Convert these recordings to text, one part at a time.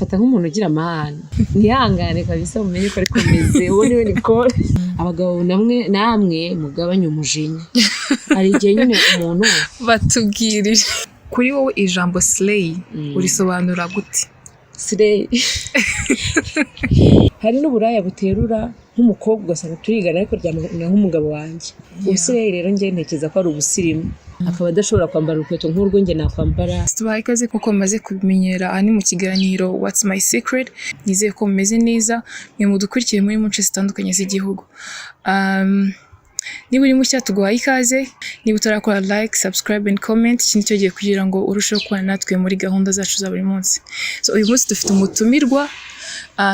mfata nk'umuntu ugira amahane nihangane kabisa umenye ko ari komeze uwo niwe Nicole abagabo namwe mugabanye umujinya hari igihe nyine umuntu batubwirije kuri wowe ijambo slay urisobanura gute slay hari n'uburaya buterura nk'umukobwa ugasanga turigana ariko ryamana nk'umugabo wanjye ubusirimu rero njye ntekereza ko ari ubusirimu akaba adashobora kwambara urukweto nk'urwo njye nakwambara. Tubaye ikaze kuko maze kubimenyera aha ni mu kiganiro What's My Secret. Nizeye ko mumeze neza mwe mudukurikiye muri mu nce zitandukanye z'igihugu. Niba uri mushya tuguhaye ikaze, niba utarakora like, subscribe and comment ikindi cyo giye kugira ngo urusheho kubana natwe muri gahunda zacu za buri munsi. So uyu munsi dufite umutumirwa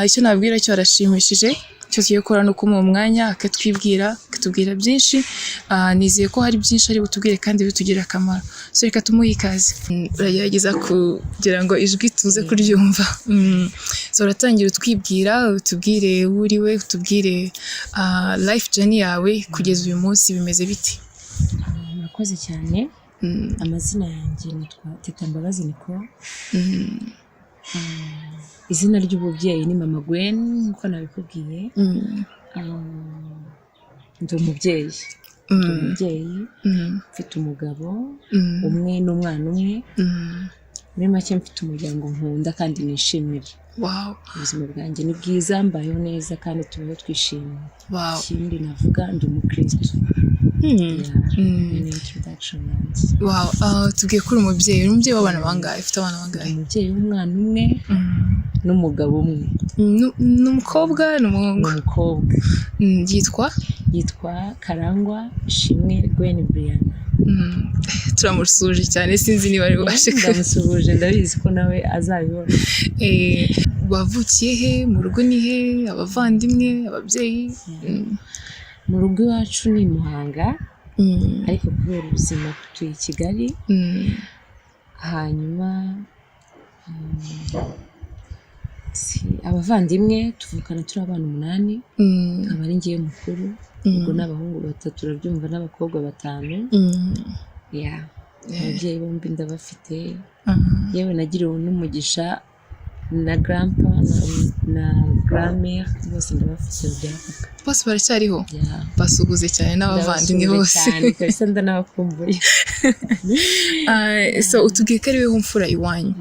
icyo nabwira cyo arashimishije cyo tugiye gukora no kumuha umwanya akatubwira byinshi. Nizeye ko hari byinshi ari butubwire kandi bitugirira akamaro. So reka tumuhe ikaze. Uragerageza kugira ngo ijwi tuze kuryumva. So uratangira utubwire uriwe, utubwire life journey yawe kugeza uyu munsi bimeze biti. Murakoze cyane. Amazina yanjye nitwa Bazi Nicole. Izina ry'ububyeyi ni Mama Gwen nkuko nabikubwiye. Ndi umubyeyi mfite umugabo umwe n'umwana umwe. Muri make mfite umuryango nkunda kandi nishimira. Wow, ubuzima bwanjye ni bwiza mbayeho neza kandi tubaho twishimye. Wow, ikindi navuga ndi umukristo. Wow, tugiye kuri umubyeyi w'abana bangahe? Ufite abana bangahe? Umubyeyi w'umwana umwe n'umugabo umwe. N'umukobwa n'umuhungu? Umukobwa. Yitwa Karangwa Ishimwe Gwen Brian. Turamusuje cyane sinzi niba ari bashika. Ndamusuje ndabizi ko nawe azabibona. Wavukiye he? Mu rugo ni he? Abavandimwe, ababyeyi? Mu rugo iwacu ni Muhanga ariko kubera ubuzima tuye i Kigali. Hanyuma abavandimwe tuvukana turi abana 8. Nkaba ari ngiye mukuru ubwo n'abahungu 3 turabyumva n'abakobwa 5. Ababyeyi bombi ndabafite. Yewe nagiriwe n'umugisha na grandpa na grand-mère bose ndabafite byafaka. Bose baracyariho? Basuguze cyane n'abavandimwe bose. Kabisa ndanabakumbuye. So utubwiye ko ari weho mfura iwanyu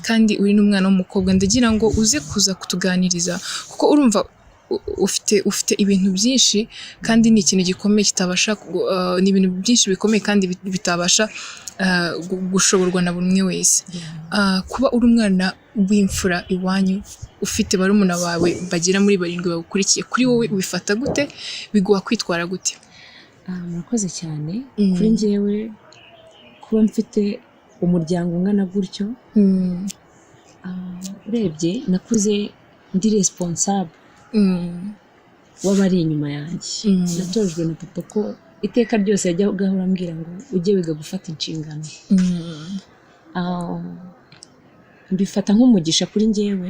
kandi uri n'umwana w'umukobwa, ndagira ngo uze kuza kutuganiriza kuko urumva ufite ibintu byinshi kandi ni ikintu gikomeye kitabasha ni ibintu byinshi bikomeye kandi bitabasha gushoborwa na buri umwe wese. Kuba uri umwana w'imfura iwanyu ufite barumuna bawe bagera muri 7 bagukurikiye, kuri wowe ubifata gute? Biguha kwitwara gute? Murakoze cyane. Kuri njyewe kuba mfite umuryango ungana gutyo, urebye nakuze ndi responsable w'abari inyuma yanjye. Natojwe na papa ko iteka ryose yajya gahora ambwira ngo ujye wiga gufata inshingano. Mbifata nk'umugisha kuri njyewe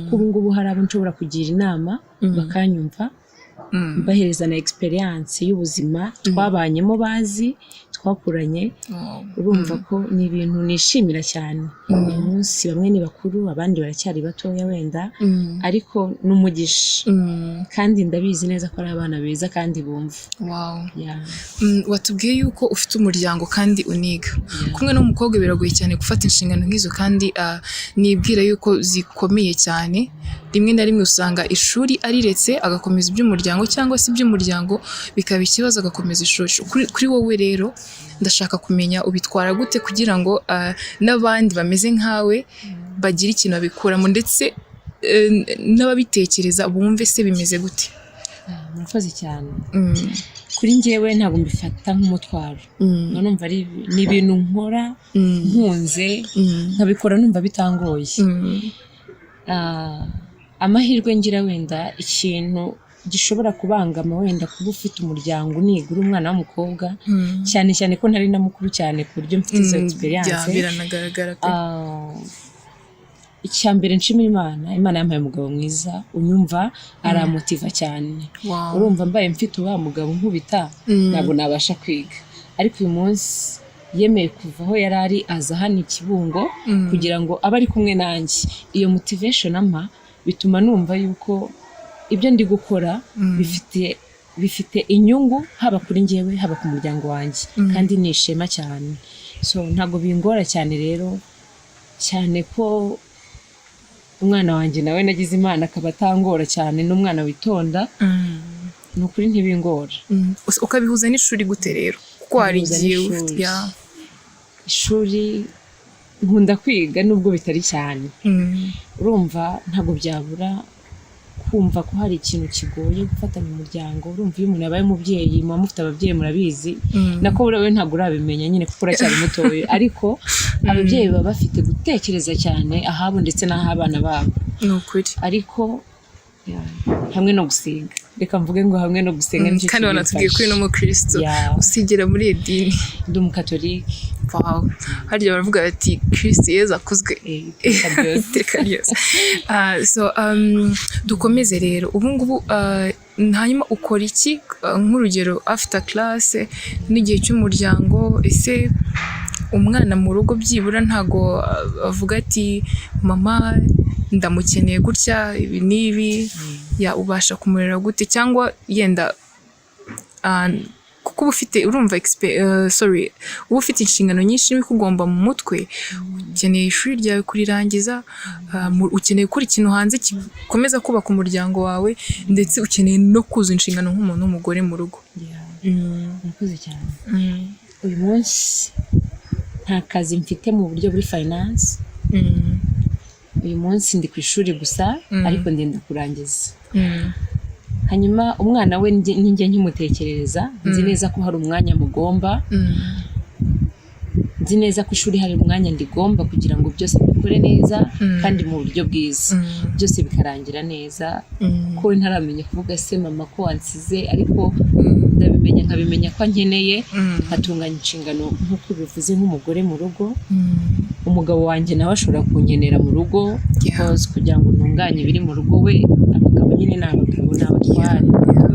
kuko ubu ngubu hari abo nshobora kugira inama bakanyumva, mbahereza na experience y'ubuzima twabanyemo bazi twakuranye. Urumva ko ni ibintu nishimira cyane. Uyu munsi bamwe ni bakuru abandi baracyari batoya wenda ariko n'umugisha kandi ndabizi neza ko ari abana beza kandi bumva. Wow. Watubwiye yuko ufite umuryango kandi uniga. Kumwe n'umukobwa biragoye cyane gufata inshingano nk'izo kandi nibwira yuko zikomeye cyane. Rimwe na rimwe usanga ishuri ariretse agakomeza iby'umuryango cyangwa se iby'umuryango bikaba ikibazo agakomeza ishuri. Kuri wowe rero ndashaka kumenya ubitwara gute kugira ngo n'abandi bameze nkawe bagira ikintu babikuramo ndetse n'ababitekereza bumve se bimeze gute? Murakoze cyane. Kuri njyewe ntabwo mbifata nk'umutwaro. Numva ari ni ibintu nkora nkunze nkabikora numva bitangoye. Amahirwe ngira wenda ikintu gishobora kubangama wenda kuba ufite umuryango unigura umwana w'umukobwa cyane ko ntari na mukuru cyane ku buryo mfite izo experience. Biranagaragara pe. Icyambere nshimira Imana yampaye umugabo mwiza unyumva aramotiva cyane. Urumva mbaye mfite uwa mugabo nkubita ntabwo nabasha kwiga, ariko uyu munsi yemeye kuva aho yari ari aza hano i Kibungo kugira ngo abe ari kumwe nanjye. Iyo motivation ampa bituma numva yuko ibyo ndi gukora bifite inyungu haba kuri njyewe haba ku muryango wanjye, kandi nishema cyane. So ntago bingora cyane rero, cyane ko umwana wanjye nawe nagize Imana akaba atangora cyane, n'umwana witonda. Nukuri ntibingora. Ukabihuza n'ishuri gute rero? Kuko hari igihe ufite ishuri nkunda kwiga nubwo bitari cyane. Urumva ntago byabura kumva ko hari ikintu kigoye gufatanya umuryango. Urumva iyo umuntu yabaye umubyeyi, muba mufite ababyeyi murabizi, nako urawe ntago urabimenya nyine kuko uracyari mutoya, ariko ababyeyi baba bafite gutekereza cyane ahabo ndetse n'ahabana babo. Nukuri. Ariko hamwe no gusenga, reka mvuge ngo hamwe no gusenga n'icyo kandi wanatubwiye ko uri n'umukristo usigera muri edini. Ndi umukatolike. Wow. Harya baravuga bati Kristo Yezu akuzwe iteka ryose. So dukomeze rero ubu ngubu, hanyuma ukora iki nk'urugero after class n'igihe cy'umuryango? Ese umwana mu rugo byibura ntago avuga ati mama ndamukeneye gutya ibi n'ibi, ubasha kumurera gute? Cyangwa yenda kuko uba ufite urumva uba ufite inshingano nyinshi n'ibikugomba mu mutwe, ukeneye ishuri ryawe kurirangiza, ukeneye gukora ikintu hanze gikomeza kubaka umuryango wawe, ndetse ukeneye no kuzuza inshingano nk'umuntu w'umugore mu rugo. Murakoze cyane. Uyu munsi nta kazi mfite mu buryo buri finance. Uyu munsi ndi ku ishuri gusa, ariko ndenda kurangiza. Hanyuma umwana we njye nkimutekerereza, nzi neza ko hari umwanya mugomba, nzi neza ko ishuri hari umwanya ndigomba kugira ngo byose bikore neza kandi mu buryo bwiza, byose bikarangira neza. Ko ntaramenya kuvuga se mama ko wansize, ariko ndabimenya nkabimenya ko nkeneye, nkatunganya inshingano nk'uko bivuze nk'umugore mu rugo. Umugabo wanjye nawe ashobora kunkenera mu rugo kugira ngo ntunganye ibiri mu rugo. We abagabo nyine ni abagabo n'abatware,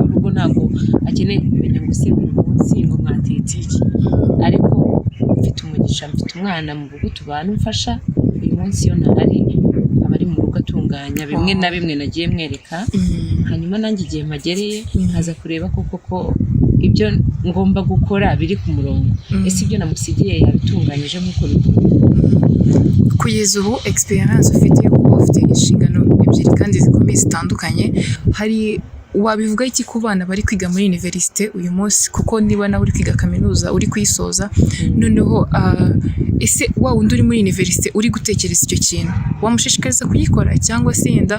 urugo ntabwo akeneye kumenya ngo se buri munsi ngo mwatetse iki. Ariko mfite umugisha, mfite umwana mu rugo tubana umfasha. Uyu munsi iyo ntahari aba ari mu rugo atunganya bimwe na bimwe nagiye mwereka. Hanyuma nanjye igihe magereye nkaza kureba ko ibyo ngomba gukora biri ku murongo. Ese ibyo namusigiye yabitunganyije nk'uko bikora. Kugeza ubu experience ufite yo kuba ufite inshingano ebyiri kandi zikomeye zitandukanye, hari wabivuga iki ku bana bari kwiga muri universite uyu munsi? Kuko niba nawe uri kwiga kaminuza uri kwisoza, noneho ese wa wundi uri muri universite uri gutekereza icyo kintu wamushishikariza kuyikora, cyangwa se yenda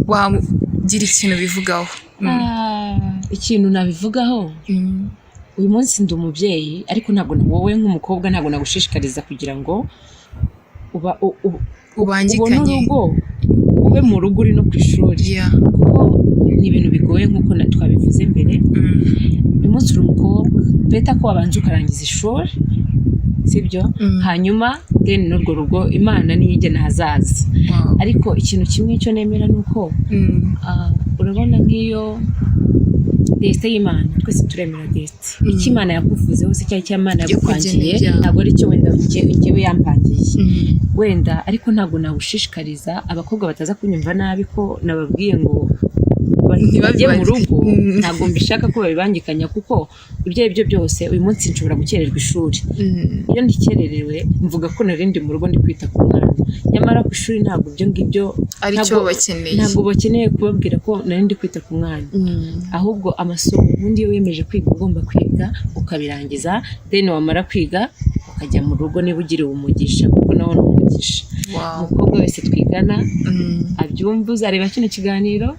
wagira ikintu bivugaho? Ikintu nabivugaho, uyu munsi ndi umubyeyi, ariko ntabwo wowe nk'umukobwa ntabwo nagushishikariza kugira ngo ubangikanye urugo, ube mu rugo uri no ku ishuri. Kuko ni ibintu bigoye nk'uko twabivuze mbere. Uyu munsi uri umukobwa, beta ko wabanza ukarangiza ishuri, sibyo? Hanyuma then n'urwo rugo Imana niyo igena ahazaza. Ariko ikintu kimwe cyo nemera ni uko urabona nk'iyo desite y'Imana, twese turemera desite. Icyo Imana yakuvuzeho se cyangwa icyo Imana yagupangiye ntabwo ari cyo wenda njyewe yampangiye wenda. Ariko ntabwo nawushishikariza abakobwa bataza kunyumva nabi ko nababwiye ngo bajye mu rugo. Ntabwo mbishaka ko babibangikanya, kuko ibyo ari byo byose uyu munsi nshobora gukererwa ishuri. Iyo ndikererewe mvuga ko narindi mu rugo ndi kwita ku mwana, nyamara ku ishuri ntabwo ibyo ngibyo ari cyo bakeneye. Ntabwo bakeneye kubabwira ko narindi kwita ku mwana. Ahubwo amasomo ubundi iyo wiyemeje kwiga ugomba kwiga ukabirangiza, then wamara kwiga ukajya mu rugo niba ugiriwe umugisha, kuko nawe ni umugisha. Umukobwa wese twigana abyumva, uzareba kino kiganiro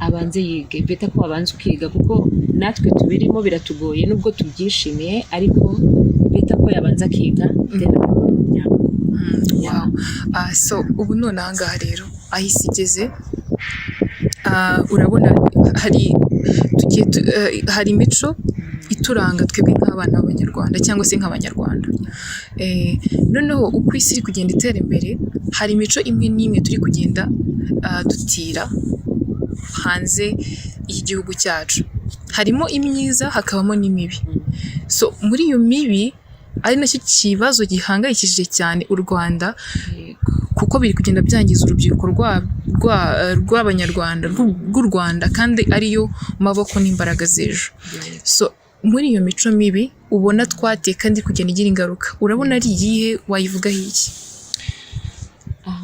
abanze yige, beta ko abanze ukiga, kuko natwe tubirimo biratugoye nubwo tubyishimiye, ariko beta ko yabanza akiga. So ubu none ahangaha rero ahise igeze, urabona hari imico ituranga twebwe nk'abana b'Abanyarwanda cyangwa se nk'Abanyarwanda. Noneho uko isi iri kugenda itera imbere, hari imico imwe n'imwe turi kugenda dutira hanze y'igihugu cyacu. Harimo imyiza hakabamo n'imibi. So muri iyo mibi ari nacyo kibazo gihangayikishije cyane u Rwanda kuko biri kugenda byangiza urubyiruko rw'abanyarwanda rw'u Rwanda kandi ariyo maboko n'imbaraga z'ejo. So muri iyo mico mibi ubona twateye kandi kugenda igira ingaruka, urabona ari iyihe, wayivugaho iki?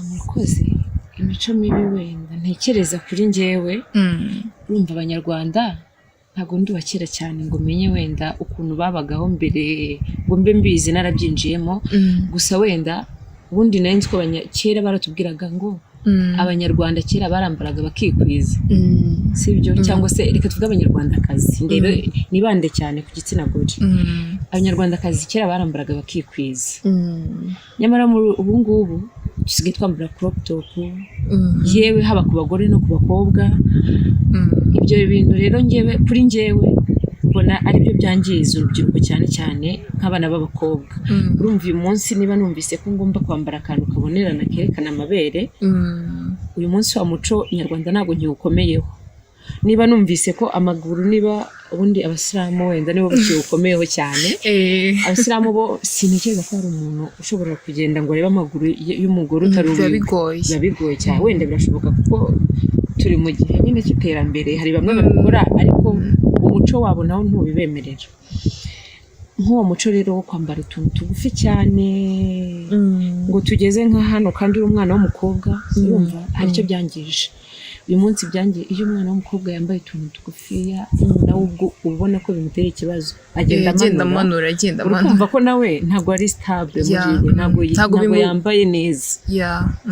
Murakoze. Imico mibi wenda ntekereza kuri njyewe, urumva abanyarwanda ntabwo ndi kera cyane ngo menye wenda ukuntu babagaho mbere ngo mbe mbizi narabyinjiyemo, gusa wenda ubundi nari nzi ko kera baratubwiraga ngo abanyarwanda kera barambaraga bakikwiza, sibyo? Cyangwa se reka tuvuge abanyarwandakazi, ndebe nibande cyane ku gitsina gore. Abanyarwandakazi kera barambaraga bakikwiza, nyamara muri ubu ngubu dusigaye twambara crop top, yewe haba ku bagore no ku bakobwa. Ibyo bintu rero njyewe kuri njyewe mbona ari byo byangiza urubyiruko cyane cyane nk'abana b'abakobwa. Urumva uyu munsi niba numvise ko ngomba kwambara akantu kabonerana kerekana amabere, uyu munsi wa muco nyarwanda ntabwo nkiwukomeyeho. Niba numvise ko amaguru, niba ubundi abasilamu wenda nibo bakiwukomeyeho cyane, abasilamu bo sintekereza ko hari umuntu ushobora kugenda ngo arebe amaguru y'umugore utari biba bigoye cyane. Wenda birashoboka kuko turi mu gihe nyine cy'iterambere, hari bamwe babikora ariko umuco wabo nawo ntubibemerera. Nk'uwo muco rero wo kwambara utuntu tugufi cyane ngo tugeze nka hano kandi uri umwana w'umukobwa, urumva hari icyo byangije. Uyu munsi byangiye iyo umwana w'umukobwa yambaye utuntu tugufiya, nawe ubwo ubona ko bimutera ikibazo, agenda amanura, urumva ko nawe ntabwo ari stable muri we, ntabwo yambaye neza,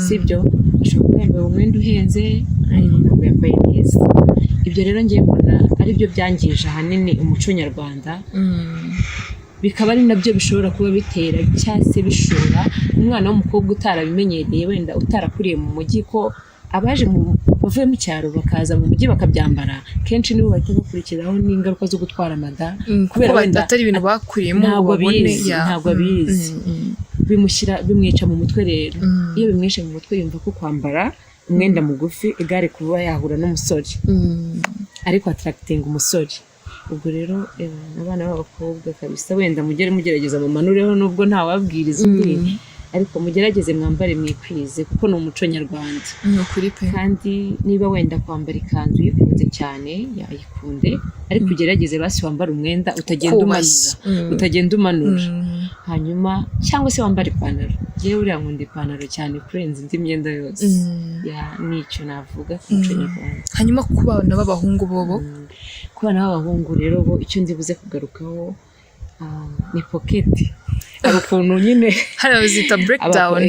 sibyo? Ashobora kuba yambaye umwenda uhenze ariko ntabwo yambaye neza. Ibyo rero ngiye mbona ari byo byangije ahanini umuco nyarwanda, bikaba ari nabyo bishobora kuba bitera cyangwa se bishora umwana w'umukobwa utarabimenyereye, wenda utarakuriye mu mujyi, ko abaje bavuye mu cyaro bakaza mu mujyi bakabyambara, kenshi nibo bahita bakurikiraho n'ingaruka zo gutwara amada, kubera wenda atari ibintu bakuriyemo, ntabwo abizi, bimwica mu mutwe. Rero iyo bimwishe mu mutwe yumva ko kwambara umwenda mugufi igare kuba yahura n'umusore, ariko attracting umusore. Ubwo rero abana b'abakobwa kabisa, wenda mugerageza mumanureho, nubwo ntawabwiriza undi, ariko mugerageze mwambare mwikwize kuko ni umuco nyarwanda. Kandi niba wenda kwambara ikanzu yikunze cyane yayikunde, ariko ugerageze basi wambara umwenda utagenda umanura, hanyuma cyangwa se wambara ipantaro. Yewe uriya nkunda ipantaro cyane kurenza indi myenda yose. Nicyo navuga ku muco nyarwanda. Hanyuma ku bana b'abahungu bobo, ku bana b'abahungu rero bo icyo ndibuze kugarukaho ni pocket. Hari ukuntu nyine hari abazita breakdown.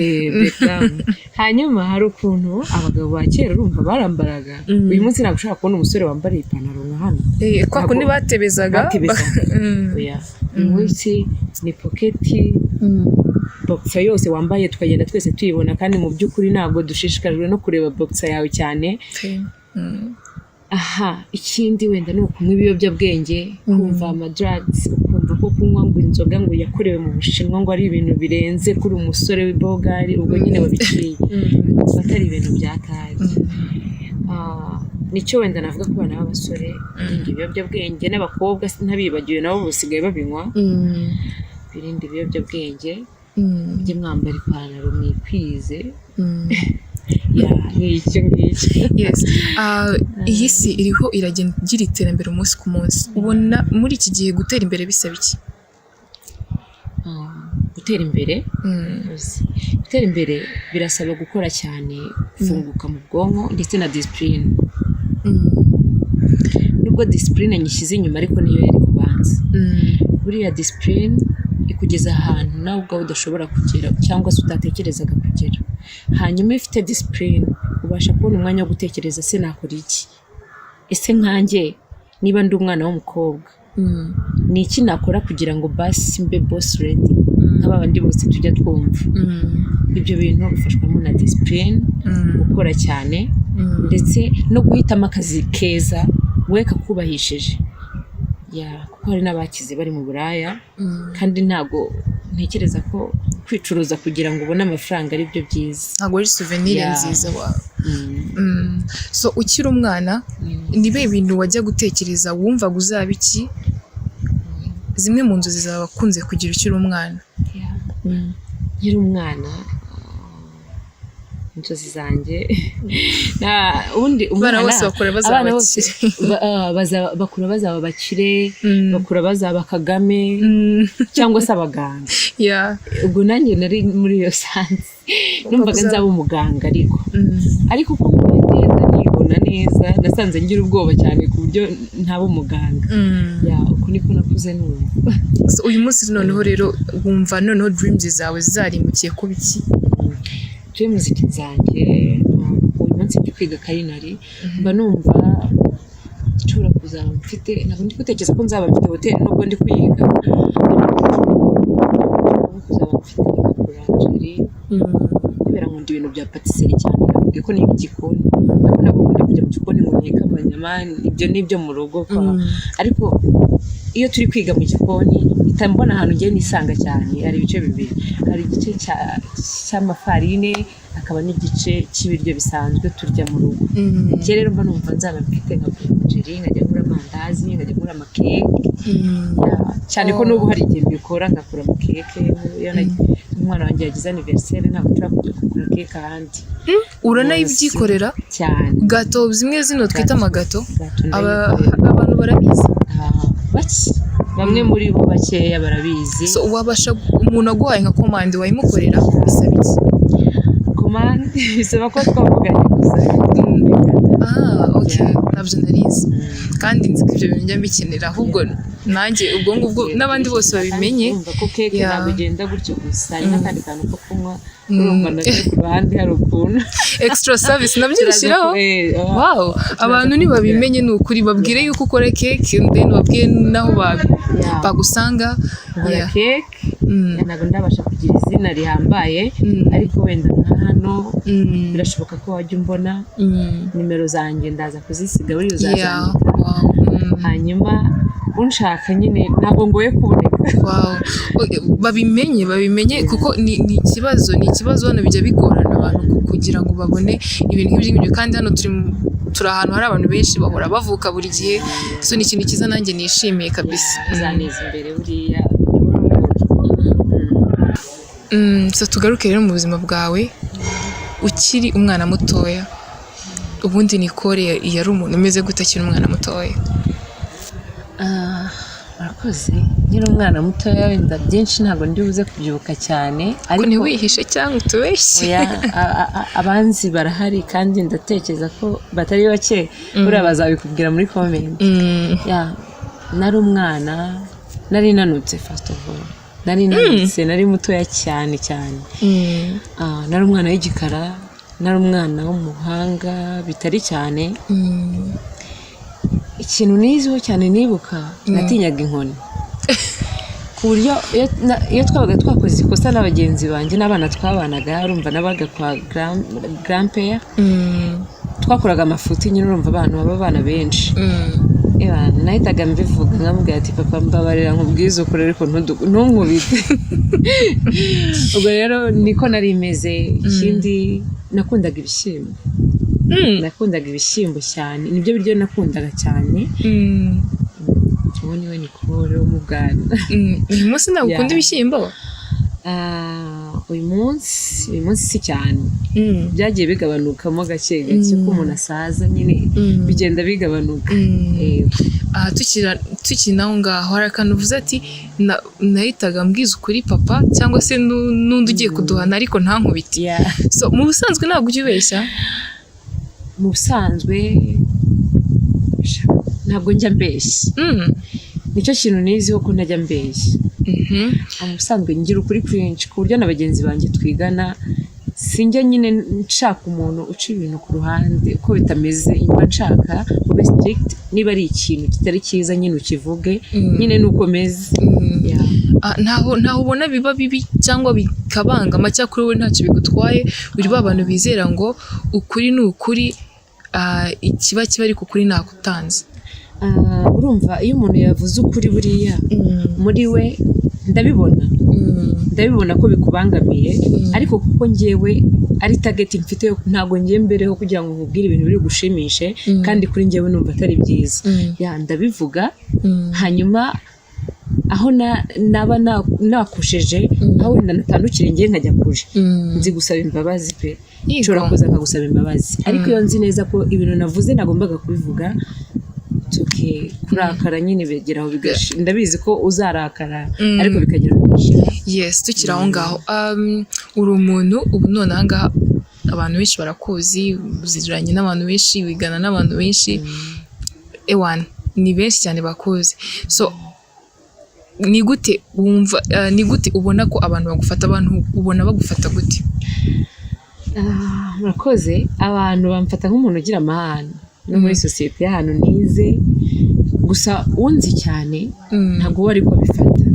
Hanyuma hari ukuntu abagabo ba kera urumva barambaraga, uyu munsi ntabwo ushobora kubona umusore wambaye ipantaro nka hano, kwa kundi batebezaga. Uyu munsi ni pocket, boxer yose wambaye tukagenda twese tuyibona, kandi mu by'ukuri ntabwo dushishikajwe no kureba boxer yawe cyane. Ikindi wenda ni ukunywa ibiyobyabwenge, kumva amadrugs, ukumva ko kunywa ngo inzoga ngo yakorewe mu Bushinwa ngo ari ibintu birenze kuri umusore w'ibogari, ubwo nyine babiciye, atari ibintu byakaje. Nicyo wenda navuga ku bana b'abasore, ibiyobyabwenge, n'abakobwa ntabibagiwe nabo busigaye babinywa, birinde ibiyobyabwenge, mujye mwambara ipantaro mwikwize. Nicyo ngicyo. Iyi si iriho iragenda igira iterambere umunsi ku munsi, ubona muri iki gihe gutera imbere bisaba iki? Gutera imbere birasaba gukora cyane, gufunguka mu bwonko ndetse na discipline. Nubwo discipline nyishyize inyuma, ariko niyo yari kubanza. Buriya discipline ikugeza ahantu nawe ubwawe udashobora kugera cyangwa se utatekerezaga kugera. Hanyuma ifite discipline ubasha kubona umwanya wo gutekereza, se nakora iki? Ese nkanjye niba ndi umwana w'umukobwa, ni iki nakora kugira ngo basi mbe boss ready nk'abandi bose tujya twumva? Ibyo bintu bifashwamo na discipline, gukora cyane, ndetse no guhitamo akazi keza we kakubahishije. Kuko hari n'abakize bari mu buraya, kandi ntago ntekereza ko kwicuruza kugira ngo ubone amafaranga ari byo byiza, ntago ari souvenir nziza wawe. So ukiri umwana, nibe ibintu wajya gutekereza wumvaga uzaba iki zimwe mu nzozi zawe wakunze kugira ukiri umwana. nkiri umwana inzozi zanjye ubundi umwana bose bakura bakura bazaba bakire bakura bazaba Kagame cyangwa se abaganga. Ubwo nanjye nari muri iyo sansi numvaga nzaba umuganga ariko uko ngenda nibona neza nasanze ngira ubwoba cyane ku buryo ntaba umuganga. Uko niko nakuze numva. Uyu munsi noneho rero wumva noneho dreams zawe zarimukiye ku biki? Dreams zanjye uyu munsi ndi kwiga karinari mba numva nshobora kuzaba mfite ntabwo ndi gutekereza ko nzaba mfite hoteli nubwo ndi kwiga kuzaba mfite buranjeri kubera nkunda ibintu bya patisserie cyane kuko ni igikoni ntabwo nkunda kujya mu gikoni ngo nteke amanyama ibyo nibyo mu rugo ariko iyo turi kwiga mu gikoni itambona ahantu ngiye nisanga cyane hari ibice bibiri hari igice cy'amafarine akaba n'igice cy'ibiryo bisanzwe turya mu rugo. Njye rero mba numva nzaba mfite nka buranjeri nkajya ngura amandazi nkajya ngura amakeke cyane ko n'ubu hari igihe mbikora ngakura amakeke iyo umwana wanjye yagize anniversaire ntabwo nshobora kujya kugura keke ahandi. Uranayibyikorera cyane gato zimwe zino twita amagato abantu barabizi bamwe muri bo bakeya barabizi. Wabasha umuntu aguhaye nka commande wayimukorera bisaba iki? Commande bisaba ko twavuganye gusa. Okay nabyo narizi kandi nzi ko ibyo bintu njya mbikenera ahubwo nanjye ubwo ngubwo n'abandi bose babimenye ko keke ntabwo ugenda gutyo gusa hari n'akandi kantu ko kunywa urumva nacyo ku ruhande hari ukuntu extra service nabyo bishyiraho. Wow abantu nibabimenye ni ukuri babwire yuko ukora keke then babwiye naho bagusanga keke ntabwo ndabasha kugira izina rihambaye ariko wenda nka hano birashoboka ko wajya umbona nimero zanjye ndaza kuzisiga buri uzazandika hanyuma unshaka nyine ntabwo ngoye kuboneka. Babimenye kuko ni ikibazo hano bijya bigorana abantu kugira ngo babone ibintu nk'ibyo kandi hano turi ahantu hari abantu benshi bahora bavuka buri gihe so ni ikintu cyiza nanjye nishimiye kabisa. Uzaneza imbere buriya. So tugaruke rero mu buzima bwawe ukiri umwana mutoya ubundi Nicole yari umuntu umeze gute akiri umwana mutoya? Murakoze nyine umwana mutoya wenda byinshi ntabwo ndi buze kubyibuka cyane ariko ntiwihishe cyangwa utubeshye. Abanzi barahari kandi ndatekereza ko batari bake buriya bazabikubwira muri comment. Nari umwana nari nanutse first of all nari mutoya cyane nari umwana w'igikara nari umwana w'umuhanga bitari cyane. Ikintu niziho cyane nibuka natinyaga inkoni ku buryo iyo twabaga twakoze ikosa n'abagenzi banjye n'abana twabanaga urumva nabaga kwa grand-père twakoraga amafuti nyine urumva abantu b'abana benshi nahitaga mbivuga nkamubwira ati papa mbabarira nkubwize ukuri ariko ntunkubite. Ubwo rero niko nari imeze. Ikindi nakundaga ibishyimbo cyane nibyo biryo nakundaga cyane. Ubu niwe Nicole wo mu Bwana. Uyu munsi ntabwo ukunda ibishyimbo? Uyu munsi si cyane byagiye bigabanukamo gake ko umuntu asaza nyine bigenda bigabanuka. Tukiri naho ngaho hari akantu uvuze ati nahitaga mbwiza ukuri papa cyangwa se n'undi ugiye kuduhana ariko ntankubite. So mu busanzwe ntabwo ujya ubeshya? Mu busanzwe ntabwo njya mbeshya. Nicyo kintu niziho ko ntajya mbeshya. Mu busanzwe ngira ukuri kwinshi ku buryo na bagenzi banjye twigana sinjya nyine nshaka umuntu uca ibintu ku ruhande uko bitameze mba nshaka ube strict niba ari ikintu kitari cyiza nyine ukivuge nyine nuko meze. Ntaho ubona biba bibi cyangwa bikabangama cyakuri we ntacyo bigutwaye buri abantu bizera ngo ukuri ni ukuri ikiba ariko ukuri nakutanze. Urumva iyo umuntu yavuze ukuri buriya muri we ndabibona ko bikubangamiye ariko kuko ngewe ari target mfite ntago ngiye mbereho kugira ngo nkubwire ibintu biri gushimishe kandi kuri ngewe numva atari byiza. Ndabivuga hanyuma aho naba nakusheje aho wenda natandukire ngiye nkajya kure nzi gusaba imbabazi pe nshobora kuza nkagusaba imbabazi ariko iyo nzi neza ko ibintu navuze nagombaga kubivuga kurakara nyine begeraho bigashira ndabizi ko uzarakara ariko bikagira bigashira. Yes, tukiri aho ngaho uri umuntu ubu none aha ngaha abantu benshi barakuzi uziranye n'abantu benshi wigana n'abantu benshi ewan ni benshi cyane bakuzi, so ni gute wumva ni gute ubona ko abantu bagufata, abantu ubona bagufata gute? Murakoze, abantu bamfata nk'umuntu ugira amahane no muri society y'ahantu nize, gusa unzi cyane ntabwo wari ko bifata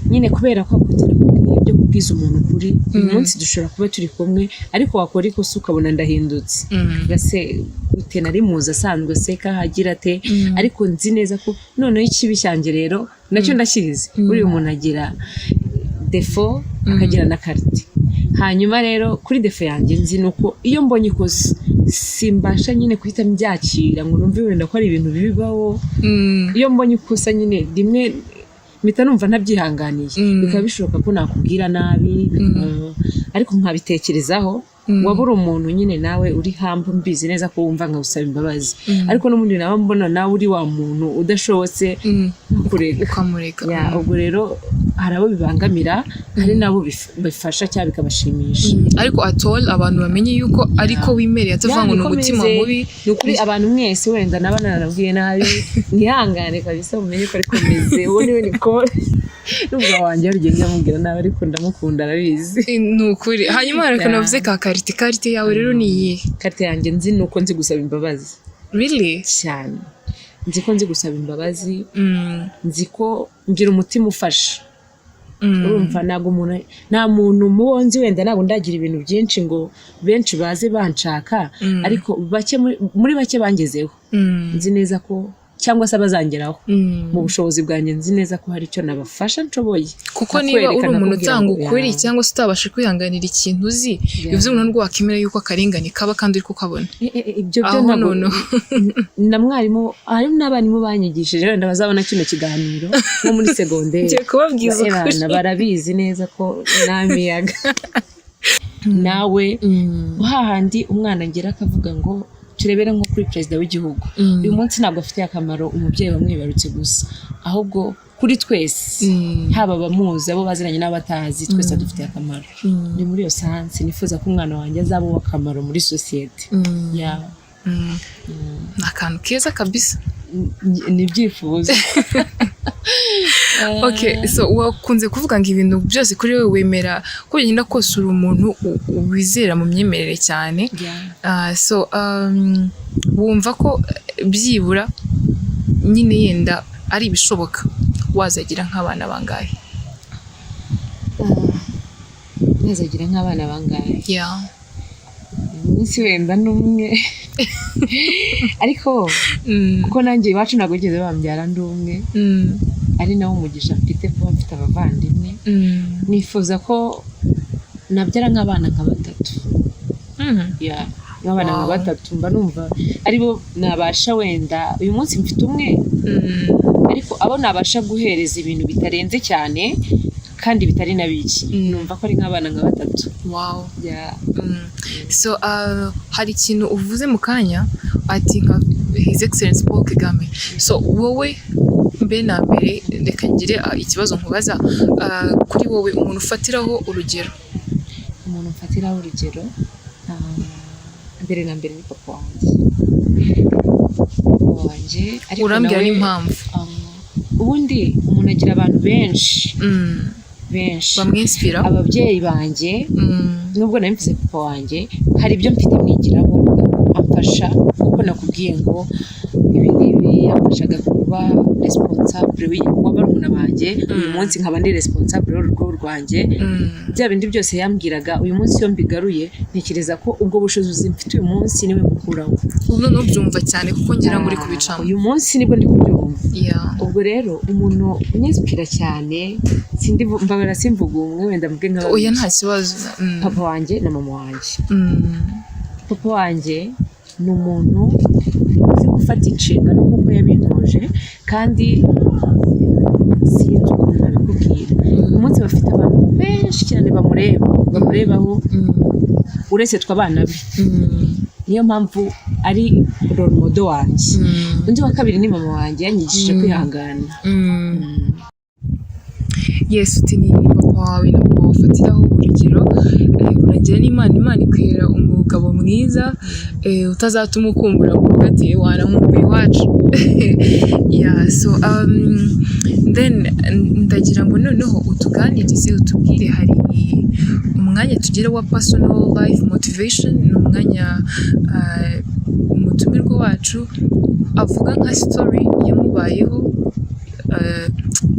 nyine kubera ko akundira ibyo kubwiza umuntu kuri uyu munsi dushobora kuba turi kumwe ariko wakora ikosa ukabona ndahindutse gase ute nari muza asanzwe se kahagira ate ariko nzi neza ko noneho ikibi cyanjye rero nacyo ndashyize uri umuntu agira defo akagira na karite. Hanyuma rero kuri defo yanjye nzi nuko iyo mbonye ikosa simbasha nyine kuhita mbyakira ngo numve wenda ko ari ibintu bibaho. Iyo mbonye ikosa nyine rimwe mpita numva ntabyihanganiye bikaba bishoboka ko nakubwira nabi ariko nkabitekerezaho wabura umuntu nyine nawe uri hambo mbizi neza ko wumva nkagusaba imbabazi ariko n'ubundi nawe mbona nawe uri wa muntu udashobotse ukamureka. Ubwo rero hari abo bibangamira hari nabo bifasha cyangwa bikabashimisha ariko atol abantu bamenye yuko ariko wimereye atavanga n'umutima mubi. Nukuri abantu mwese wenda nabana narabwiye nabi nihangane kabisa umenye ko ariko meze uwo niwe nikora nubwo wanjye urugendo amubwira nabi ariko ndamukunda arabizi nukuri. Hanyuma ariko navuze ka karite yawe rero ni iyi karite yanjye nzi nuko nzi gusaba imbabazi. Really? Cyane nzi ko nzi gusaba imbabazi nzi ko ngira umutima ufasha urumva nta muntu mubonzi wenda ntabwo ndagira ibintu byinshi ngo benshi baze banshaka ariko muri bake bangezeho nzi neza ko cyangwa se abazangeraho mu bushobozi bwanjye nzi neza ko hari icyo nabafasha nshoboye kuko niba uri umuntu utanga ukuri cyangwa se utabasha kwihanganira ikintu uzi bivuze umuntu ngo wakemera yuko akarengane kaba kandi uri kukabona. Ibyo ntabwo na mwarimu hari n'abarimu banyigishije wenda bazabona kino kiganiro nko muri segonderi ngiye kubabwiza ukuri barabizi neza ko namiyaga nawe hahandi umwana ngira akavuga ngo turebere nko kuri perezida w'igihugu uyu munsi ntabwo afite akamaro umubyeyi wamwibarutse gusa ahubwo kuri twese haba abamuzi abo baziranye n'abatazi twese dufite akamaro. Ni muri iyo sansi nifuza ko umwana wanjye azaba uw'akamaro muri society. Ni akantu keza kabisa ni ibyifuzo. Okay, so wakunze kuvuga ngo ibintu byose kuri wewe wemera ko bigenda kose uri umuntu wizera mu myemerere cyane. So wumva ko byibura nyine yenda ari ibishoboka wazagira nk'abana bangahe? Nazagira nk'abana bangahe? Umunsi wenda n'umwe ariko kuko nanjye iwacu ntabwo bigeze bambyara ndi umwe ari nawo umugisha mfite kuba mfite abavandimwe. Nifuza ko nabyara nk'abana nka batatu. Nk'abana nka batatu mba numva aribo nabasha wenda uyu munsi mfite umwe ariko abo nabasha guhereza ibintu bitarenze cyane kandi bitari na biki numva ko ari nk'abana nka batatu. So hari ikintu uvuze mu kanya ati nka His Excellency Paul Kagame, so wowe mbe na mbere reka ngire ikibazo nkubaza kuri wowe umuntu ufatiraho urugero. Umuntu ufatiraho urugero mbere na mbere ni papa wanjye ariko urambwira n'impamvu. Ubundi umuntu agira abantu benshi bamwinspira. Ababyeyi banjye nubwo nari mfite papa wanjye hari ibyo mfite mwigiraho amfasha kuko nakubwiye ngo ibi yamfashaga kuba responsable w'abarumuna banjye uyu munsi nkaba ndi responsable w'urugo rwanjye. Bya bindi byose yambwiraga uyu munsi iyo mbigaruye ntekereza ko ubwo bushobozi mfite uyu munsi niwe mukuraho. Ubu no byumva cyane kuko ngira ngo uri kubicamo uyu munsi nibwo ndi kubyumva. Ubwo rero umuntu unyizikira cyane mbabara simvuga umwe wenda mvuge nka oya nta kibazo. Papa wanjye na mama wanjye. Papa wanjye ni umuntu uzi gufata inshingano nk'uko yabintoje kandi sinzi ukuntu nabikubwira uyu munsi bafite abantu benshi cyane bamurebaho uretse tw'abana be niyo mpamvu ari role model wanjye undi wa kabiri ni mama wanjye yanyigishije kwihangana Yes uti ni papa wawe na mama wafatiraho urugero uragira n'Imana ikwera umugabo mwiza utazatuma ukumbura ngo ugatiye waramumbuye iwacu so then ndagira ngo noneho utuganirize utubwire hari umwanya tugira wa personal life motivation ni umwanya umutumirwa wacu avuga nka story yamubayeho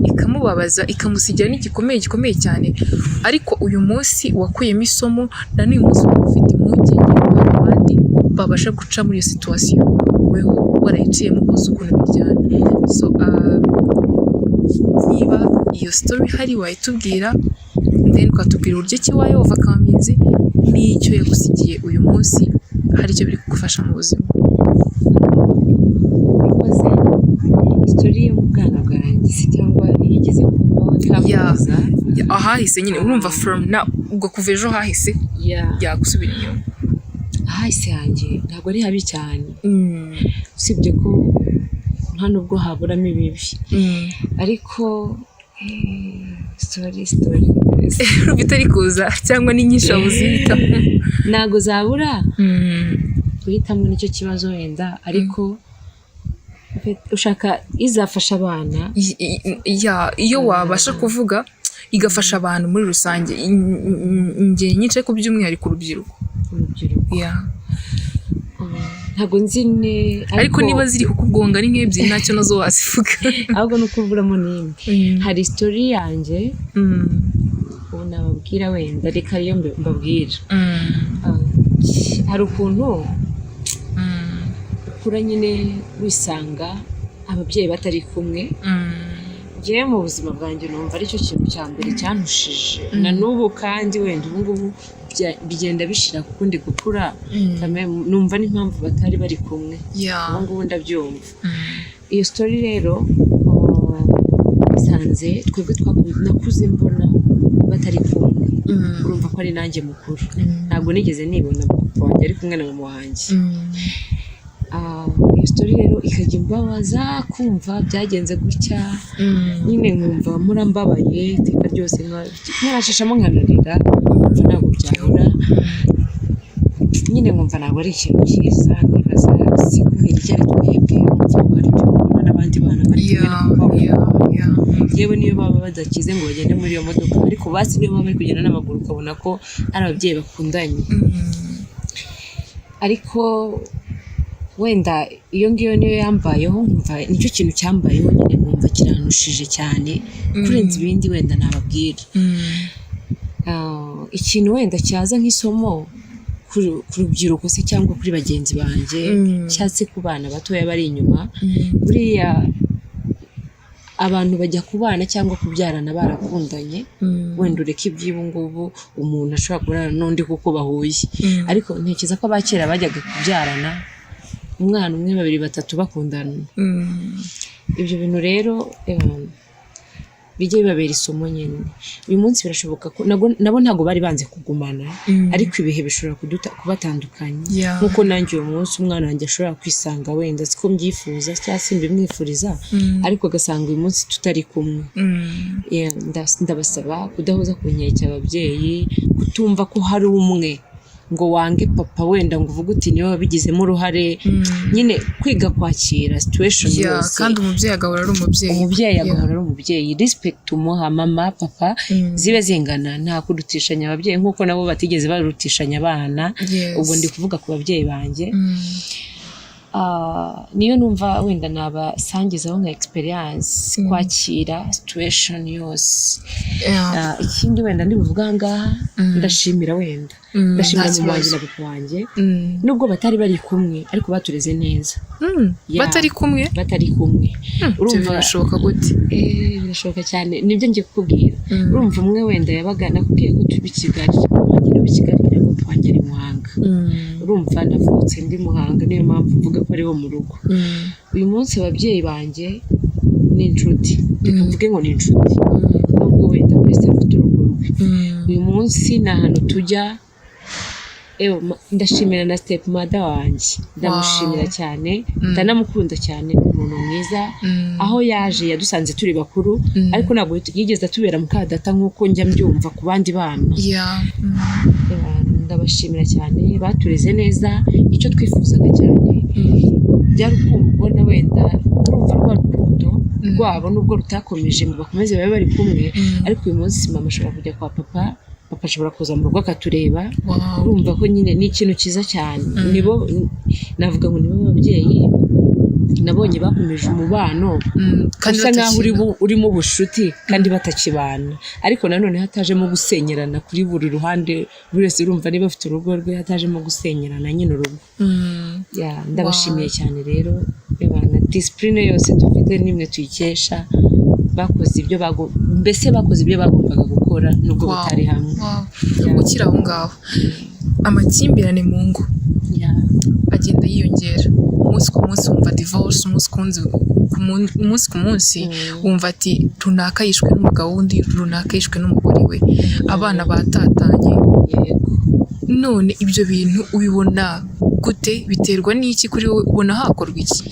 ikamubabaza ikamusigira n'igikomeye cyane ariko uyu munsi wakuyemo isomo na n'uyu munsi ufite impungenge abandi babasha guca muri iyo situation weho warayiciyemo uzi ukuntu biryana so niba iyo story hari wayitubwira then ukatubwira uburyo ki wayo overcoming n'icyo yagusigiye uyu munsi hari icyo biri kugufasha mu buzima story yo mu bwana bwanjye cyangwa yigeze kumbaho cyangwa ahahise nyine urumva from now ubwo kuva ejo hahise yagusubira inyuma ahahise yanjye ntabwo ari habi cyane usibye ko nta nubwo haburamo ibibi ariko story bitari kuza cyangwa ni nyinshi wabuzita ntabwo zabura guhitamo nicyo kibazo wenda ariko ushaka izafasha abana iyo wabasha kuvuga igafasha abantu muri rusange njye nyice ku by'umwihariko urubyiruko ntabwo nzi ariko niba ziri kukugonga ari nk'ebyiri ntacyo nazo wazivuga ahubwo ni ukuburamo n'imwe hari story yanjye ubu nababwira wenda reka iyo mbabwira hari ukuntu ukura nyine wisanga ababyeyi batari kumwe njyewe mu buzima bwanjye numva aricyo kintu cya mbere cyantushije na n'ubu kandi wenda ubu ngubu bigenda bishira kuko ndi gukura numva n'impamvu batari bari kumwe ubu ngubu ndabyumva iyo story rero bisanze twebwe nakuze mbona batari kumwe urumva ko ari nanjye mukuru ntabwo nigeze nibona papa wanjye ari kumwe na mama wanjye iyo story rero ikajya imbabaza kumva byagenze gutya nyine nkumva murambabaye iteka ryose nkarashishamo nkanarira nkumva ntabwo byahora nyine nkumva ntabwo ari ikintu cyiza nibaza sikubwira icyo ari twebwe nkumva hari ibyo ubona n'abandi bana bari yewe niyo baba badakize ngo bagende muri iyo modoka ariko basi niyo baba bari kugenda n'amaguru ukabona ko ari ababyeyi bakundanye ariko wenda iyo ngiyo niyo yambayeho nkumva nicyo kintu cyambayeho nyine nkumva kirantushije cyane kurenza ibindi wenda nababwira ikintu wenda cyaza nk'isomo ku rubyiruko se cyangwa kuri bagenzi banjye cyatse ku bana batoya bari inyuma buriya abantu bajya kubana cyangwa kubyarana barakundanye wenda ureka iby'ubu ngubu umuntu ashobora kubana n'undi kuko bahuye ariko ntekereza ko abakera bajyaga kubyarana umwana umwe babiri batatu bakundana ibyo bintu rero bijye bibabera isomo nyine uyu munsi birashoboka ko nabo ntabwo bari banze kugumana ariko ibihe bishobora kubatandukanya nk'uko nanjye uyu munsi umwana wanjye ashobora kwisanga wenda siko mbyifuza cyangwa se mbimwifuriza ariko agasanga uyu munsi tutari kumwe ndabasaba kudahoza ku nkeke ababyeyi kutumva ko hari umwe ngo wange papa wenda ngo uvuge uti niwe wabigizemo uruhare nyine kwiga kwakira situation yose kandi umubyeyi agahora ari umubyeyi respect umuha mama papa zibe zingana nta kudutishanya ababyeyi nk'uko nabo batigeze barutishanya abana ubwo ndi kuvuga ku babyeyi banjye niyo numva wenda nabasangizaho nka experience kwakira situation yose ikindi wenda ndibuvuga ngaha ndashimira wenda ndashimira mu wanjye na papa wanjye nubwo batari bari kumwe ariko batureze neza batari kumwe urumva birashoboka gute birashoboka cyane nibyo ngiye kukubwira urumva umwe wenda yabaga nakubwiye ko turi Kigali wanjye no Kigali na papa wanjye ari Muhanga urumva navutse ndi Muhanga niyo mpamvu mvuga ko ari wo mu rugo uyu munsi ababyeyi banjye ni inshuti tuvuge ngo ni inshuti nubwo wenda wese afite urugo rwe uyu munsi ni ahantu tujya ndashimira na step mother wanjye ndamushimira cyane ndanamukunda cyane umuntu mwiza aho yaje yadusanze turi bakuru ariko ntabwo yigeze atubera mukadata nk'uko njya mbyumva ku bandi bana ndabashimira cyane batureze neza icyo twifuzaga cyane byari kubona wenda urumva rwa rukundo rwabo nubwo rutakomeje ngo bakomeze babe bari kumwe ariko uyu munsi mama ashobora kujya kwa papa ashobora kuza mu rugo akatureba urumva ko nyine ni ikintu cyiza cyane nibo navuga ngo nibo babyeyi nabonye bakomeje umubano usa nkaho urimo ubushuti kandi batakibana ariko nanone hatajemo gusenyerana kuri buri ruhande buri wese urumva niba afite urugo rwe hatajemo gusenyerana nyine urugo ndabashimiye cyane rero na discipline yose dufite nimwe tuyikesha bakoze ibyo bagombaga gukora nubwo batari hamwe ukiri aho ngaho amakimbirane mu ngo agenda yiyongera umunsi ku munsi wumva divorce umunsi ku munsi wumva ati runaka yishwe n'umugabo wundi runaka yishwe n'umugore we abana batatanye none ibyo bintu ubibona gute biterwa n'iki kuri wowe ubona hakorwa iki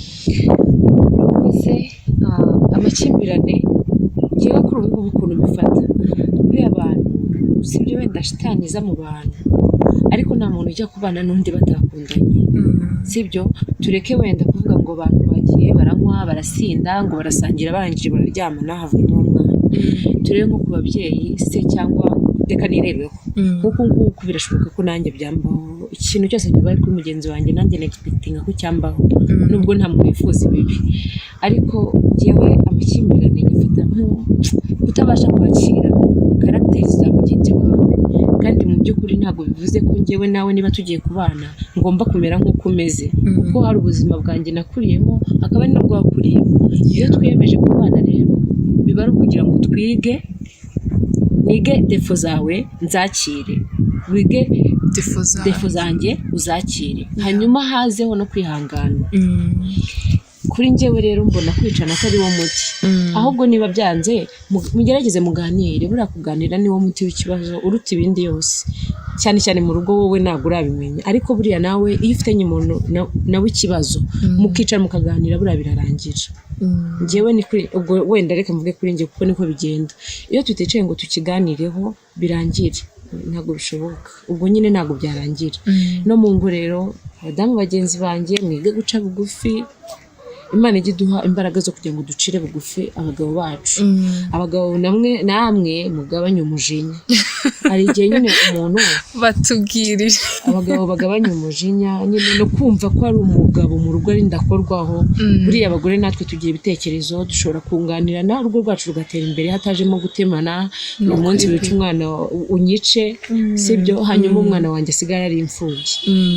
amakimbirane ngewe kuri ubu ngubu ukuntu bifata buriya abantu sibyo wenda shitaniza mu bantu ariko nta muntu ujya kubana n'undi batakundanye sibyo tureke wenda kuvuga ngo abantu bagiye baranywa barasinda ngo barasangira barangije bararyamana havuyemo umwana turebe nko ku babyeyi se cyangwa reka nirebeho nk'uku nguku birashoboka ko nanjye byambaho ikintu cyose kibaye kuri mugenzi wanjye nanjye negispektinga ko cyambaho nubwo nta muntu wifuza ibibi ariko njyewe amakimbirane gifata kutabasha kwakira karagiteri za mugenzi wawe kandi mu by'ukuri ntabwo bivuze ko njyewe nawe niba tugiye kubana ngomba kumera nk'uko umeze kuko hari ubuzima bwanjye nakuriyemo akaba ari nabwo wakuriyemo iyo twiyemeje kubana rero biba ari ukugira ngo nige defo zawe nzakire wige defo zanjye uzakire hanyuma hazeho no kwihangana kuri njyewe rero mbona kwicana atari wo muti ahubwo niba byanze mugerageze muganire buriya kuganira ni wo muti w'ikibazo uruta ibindi yose cyane cyane mu rugo wowe ntabwo urabimenya ariko buriya nawe iyo ufitanye umuntu nawe ikibazo mukicara mukaganira buriya birarangira njyewe ni kuri ubwo wenda reka mvuge kuri njye kuko niko bigenda iyo tuticaye ngo tukiganireho birangire ntabwo bishoboka ubwo nyine ntabwo byarangira no mu ngo rero abadamu bagenzi banjye mwige guca bugufi Imana ijye iduha imbaraga zo kugira ngo ducire bugufi abagabo bacu abagabo namwe mugabanye umujinya hari igihe nyine umuntu batubwirire abagabo bagabanye umujinya nyine no kumva ko ari umugabo mu rugo ari ndakorwaho buriya abagore natwe tugira ibitekerezo dushobora kunganirana urugo rwacu rugatera imbere hatajemo gutemana uyu munsi wica umwana unyice sibyo hanyuma umwana wanjye asigara ari imfubyi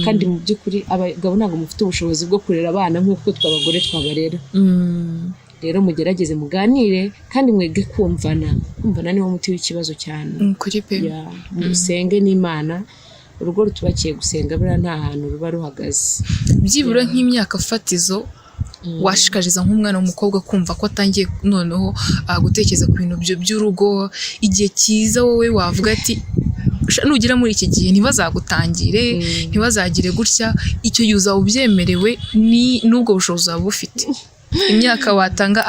kandi mu by'ukuri abagabo ntabwo mufite ubushobozi bwo kurera abana nk'uko tw'abagore twabarera rero mugerageze muganire kandi mwege kumvana niwo muti w'ikibazo cyane kuri pe musenge n'Imana urugo rutubakiye gusenga buriya nta hantu ruba ruhagaze byibura nk'imyaka fatizo washikariza nk'umwana w'umukobwa kumva ko atangiye noneho gutekereza ku bintu by'urugo igihe cyiza wowe wavuga ati nugira muri iki gihe ntibazagutangire ntibazagire gutya icyo yuza ubyemerewe n'ubwo bushobozi waba bufite imyaka watanga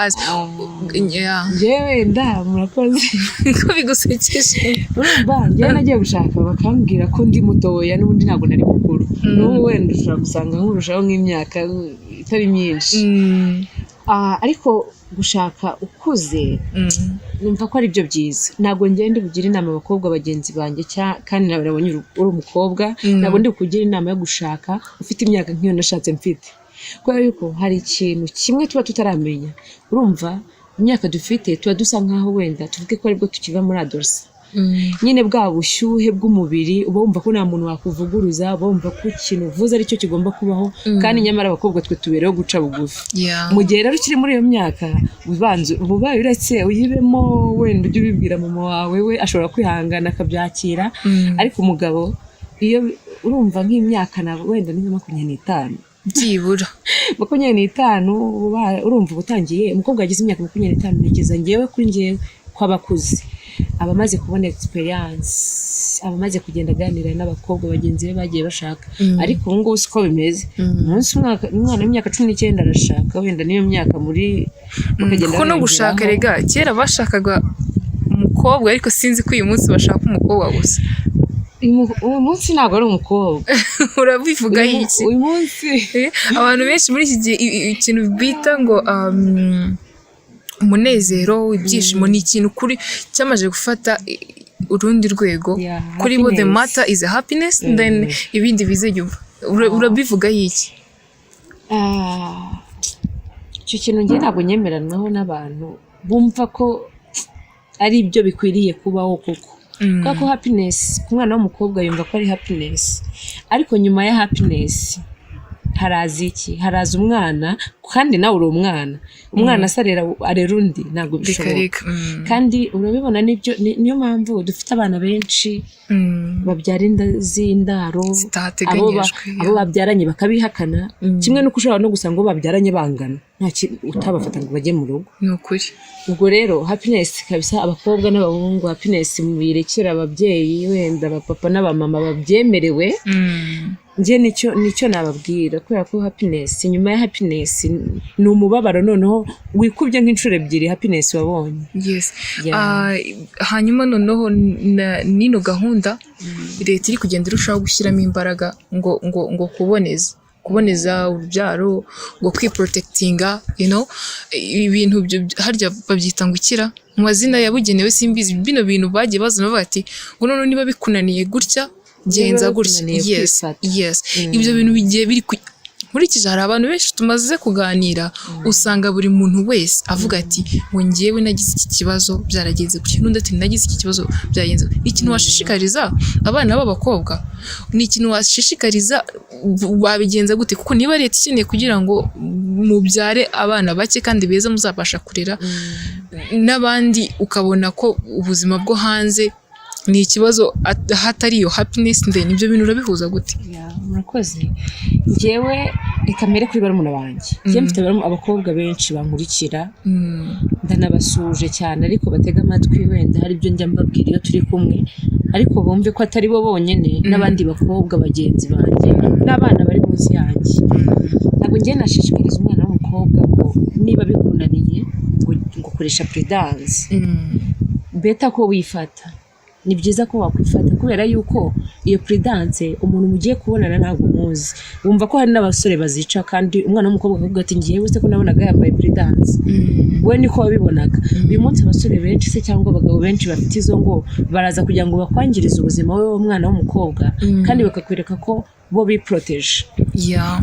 njyewe murakoze ko bigusekeje urumva njyewe nagiye gushaka bakambwira ko ndi mutoya n'ubundi ntabwo nari mukuru n'ubu wenda ushobora gusanga nkurushaho nk'imyaka itari myinshi ariko gushaka ukuze numva ko ari byo byiza ntabwo ngende bugira inama abakobwa bagenzi banjye kandi nawe nabonye uri umukobwa ntabwo ndi kugira inama yo gushaka ufite imyaka nk'iyo nashatse mfite kubera yuko hari ikintu kimwe tuba tutaramenya urumva imyaka dufite tuba dusa nkaho wenda tuvuge ko aribwo tukiva muri adolescence nyine bwa bushyuhe bw'umubiri uba wumva ko nta muntu wakuvuguruza uba wumva ko ikintu uvuze aricyo kigomba kubaho kandi nyamara abakobwa twe tubereho guca bugufi mu gihe rero ukiri muri iyo myaka ubaye uretse uyibemo wenda ujye ubibwira mama wawe we ashobora kwihangana akabyakira ariko umugabo iyo urumva nk'imyaka wenda ni nka 25 byibura 25 urumva ubutangiye umukobwa yagize imyaka 25 nigeza ngewe kuri ngewe kwabakuze abamaze kubona experience abamaze kugenda ganira n'abakobwa bagenzi be bagiye bashaka ariko ubu ngubu siko bimeze umunsi umwana w'imyaka 19 arashaka wenda niyo myaka muri bakagenda ko no gushaka rega kera bashakaga umukobwa ariko sinzi ko uyu munsi bashaka umukobwa gusa uyu munsi ntabwo ari umukobwa urabivuga iki uyu munsi abantu benshi muri iki gihe ikintu bita ngo umunezero ibyishimo ni ikintu kuri cyamaje gufata urundi rwego kuri bo the matter is a happiness then ibindi bizejyuva urabivuga iki icyo kintu ngiye ntabwo nyemeranaho n'abantu bumva ko ari ibyo bikwiriye kubaho koko kuko happiness ku mwana w'umukobwa yumva ko ari happiness ariko nyuma ya happiness haraza iki haraza umwana kandi nawe uri umwana arera undi ntabwo bishoboka kandi urabibona niyo mpamvu dufite abana benshi babyara inda z'indaro abo babyaranye bakabihakana kimwe n'uko ushobora no gusanga abo babyaranye bangana nta utabafata ngo bajye mu rugo ni ukuri ubwo rero happiness kabisa abakobwa n'abahungu happiness muyirekera ababyeyi wenda abapapa n'abamama babyemerewe njye nicyo nababwira kubera ko happiness nyuma ya happiness ni umubabaro noneho wikubye nk'inshuro ebyiri happiness wabonye yes hanyuma noneho nino gahunda leta iri kugenda irushaho gushyiramo imbaraga ngo kuboneza urubyaro ngo kwiprotectinga ibintu harya babyita ngo ikira mu mazina yabugenewe simbizi bino bintu bagiye bazana bati ngo none niba bikunaniye gutya genza gutya yes ibyo bintu bigiye biri nkurikije hari abantu benshi tumaze kuganira usanga buri muntu wese avuga ati ngo ngewe nagize iki kibazo byaragenze gutya n'undi ati nagize iki kibazo byagenze ikintu washishikariza abana b'abakobwa ni ikintu washishikariza wabigenza gute kuko niba leta ikeneye kugira ngo mubyare abana bake kandi beza muzabasha kurera n'abandi ukabona ko ubuzima bwo hanze ni ikibazo hatari iyo happiness then ibyo bintu urabihuza gute murakoze njyewe reka mbere kuri barumuna banjye njye mfite abakobwa benshi bankurikira ndanabasuje cyane ariko batega amatwi wenda hari ibyo njya mbabwira iyo turi kumwe ariko bumve ko atari bo bonyine n'abandi bakobwa bagenzi banjye n'abana bari munsi yanjye ntabwo njye nashishikariza umwana w'umukobwa ngo niba bikunaniye ngo koresha prudence beta ko wifata ni byiza ko wakwifata kubera yuko iyo prudence umuntu mugiye kubonana ntabwo muzi wumva ko hari n'abasore bazica kandi umwana w'umukobwa akavuga ati ngiye se ko nabonaga yambaye prudence we niko wabibonaga uyu munsi abasore benshi se cyangwa abagabo benshi bafite izo ngo baraza kugira ngo bakwangirize ubuzima wowe umwana w'umukobwa kandi bakakwereka ko bo biproteje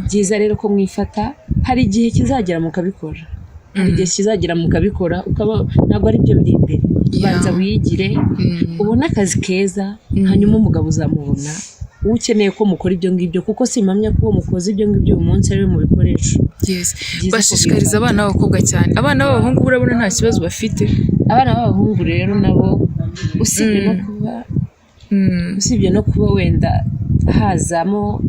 byiza rero ko mwifata hari igihe kizagera mukabikora ukaba ntabwo ari byo biri imbere banza wiyigire ubona akazi keza hanyuma umugabo uzamubona ukeneye ko mukora ibyo ngibyo kuko simpamya ko mukoze ibyo ngibyo uyu munsi ari mu bikoresho bashishikariza abana b'abakobwa cyane abana b'abahungu urabona nta kibazo bafite abana b'abahungu rero nabo usibye no kuba wenda hazamo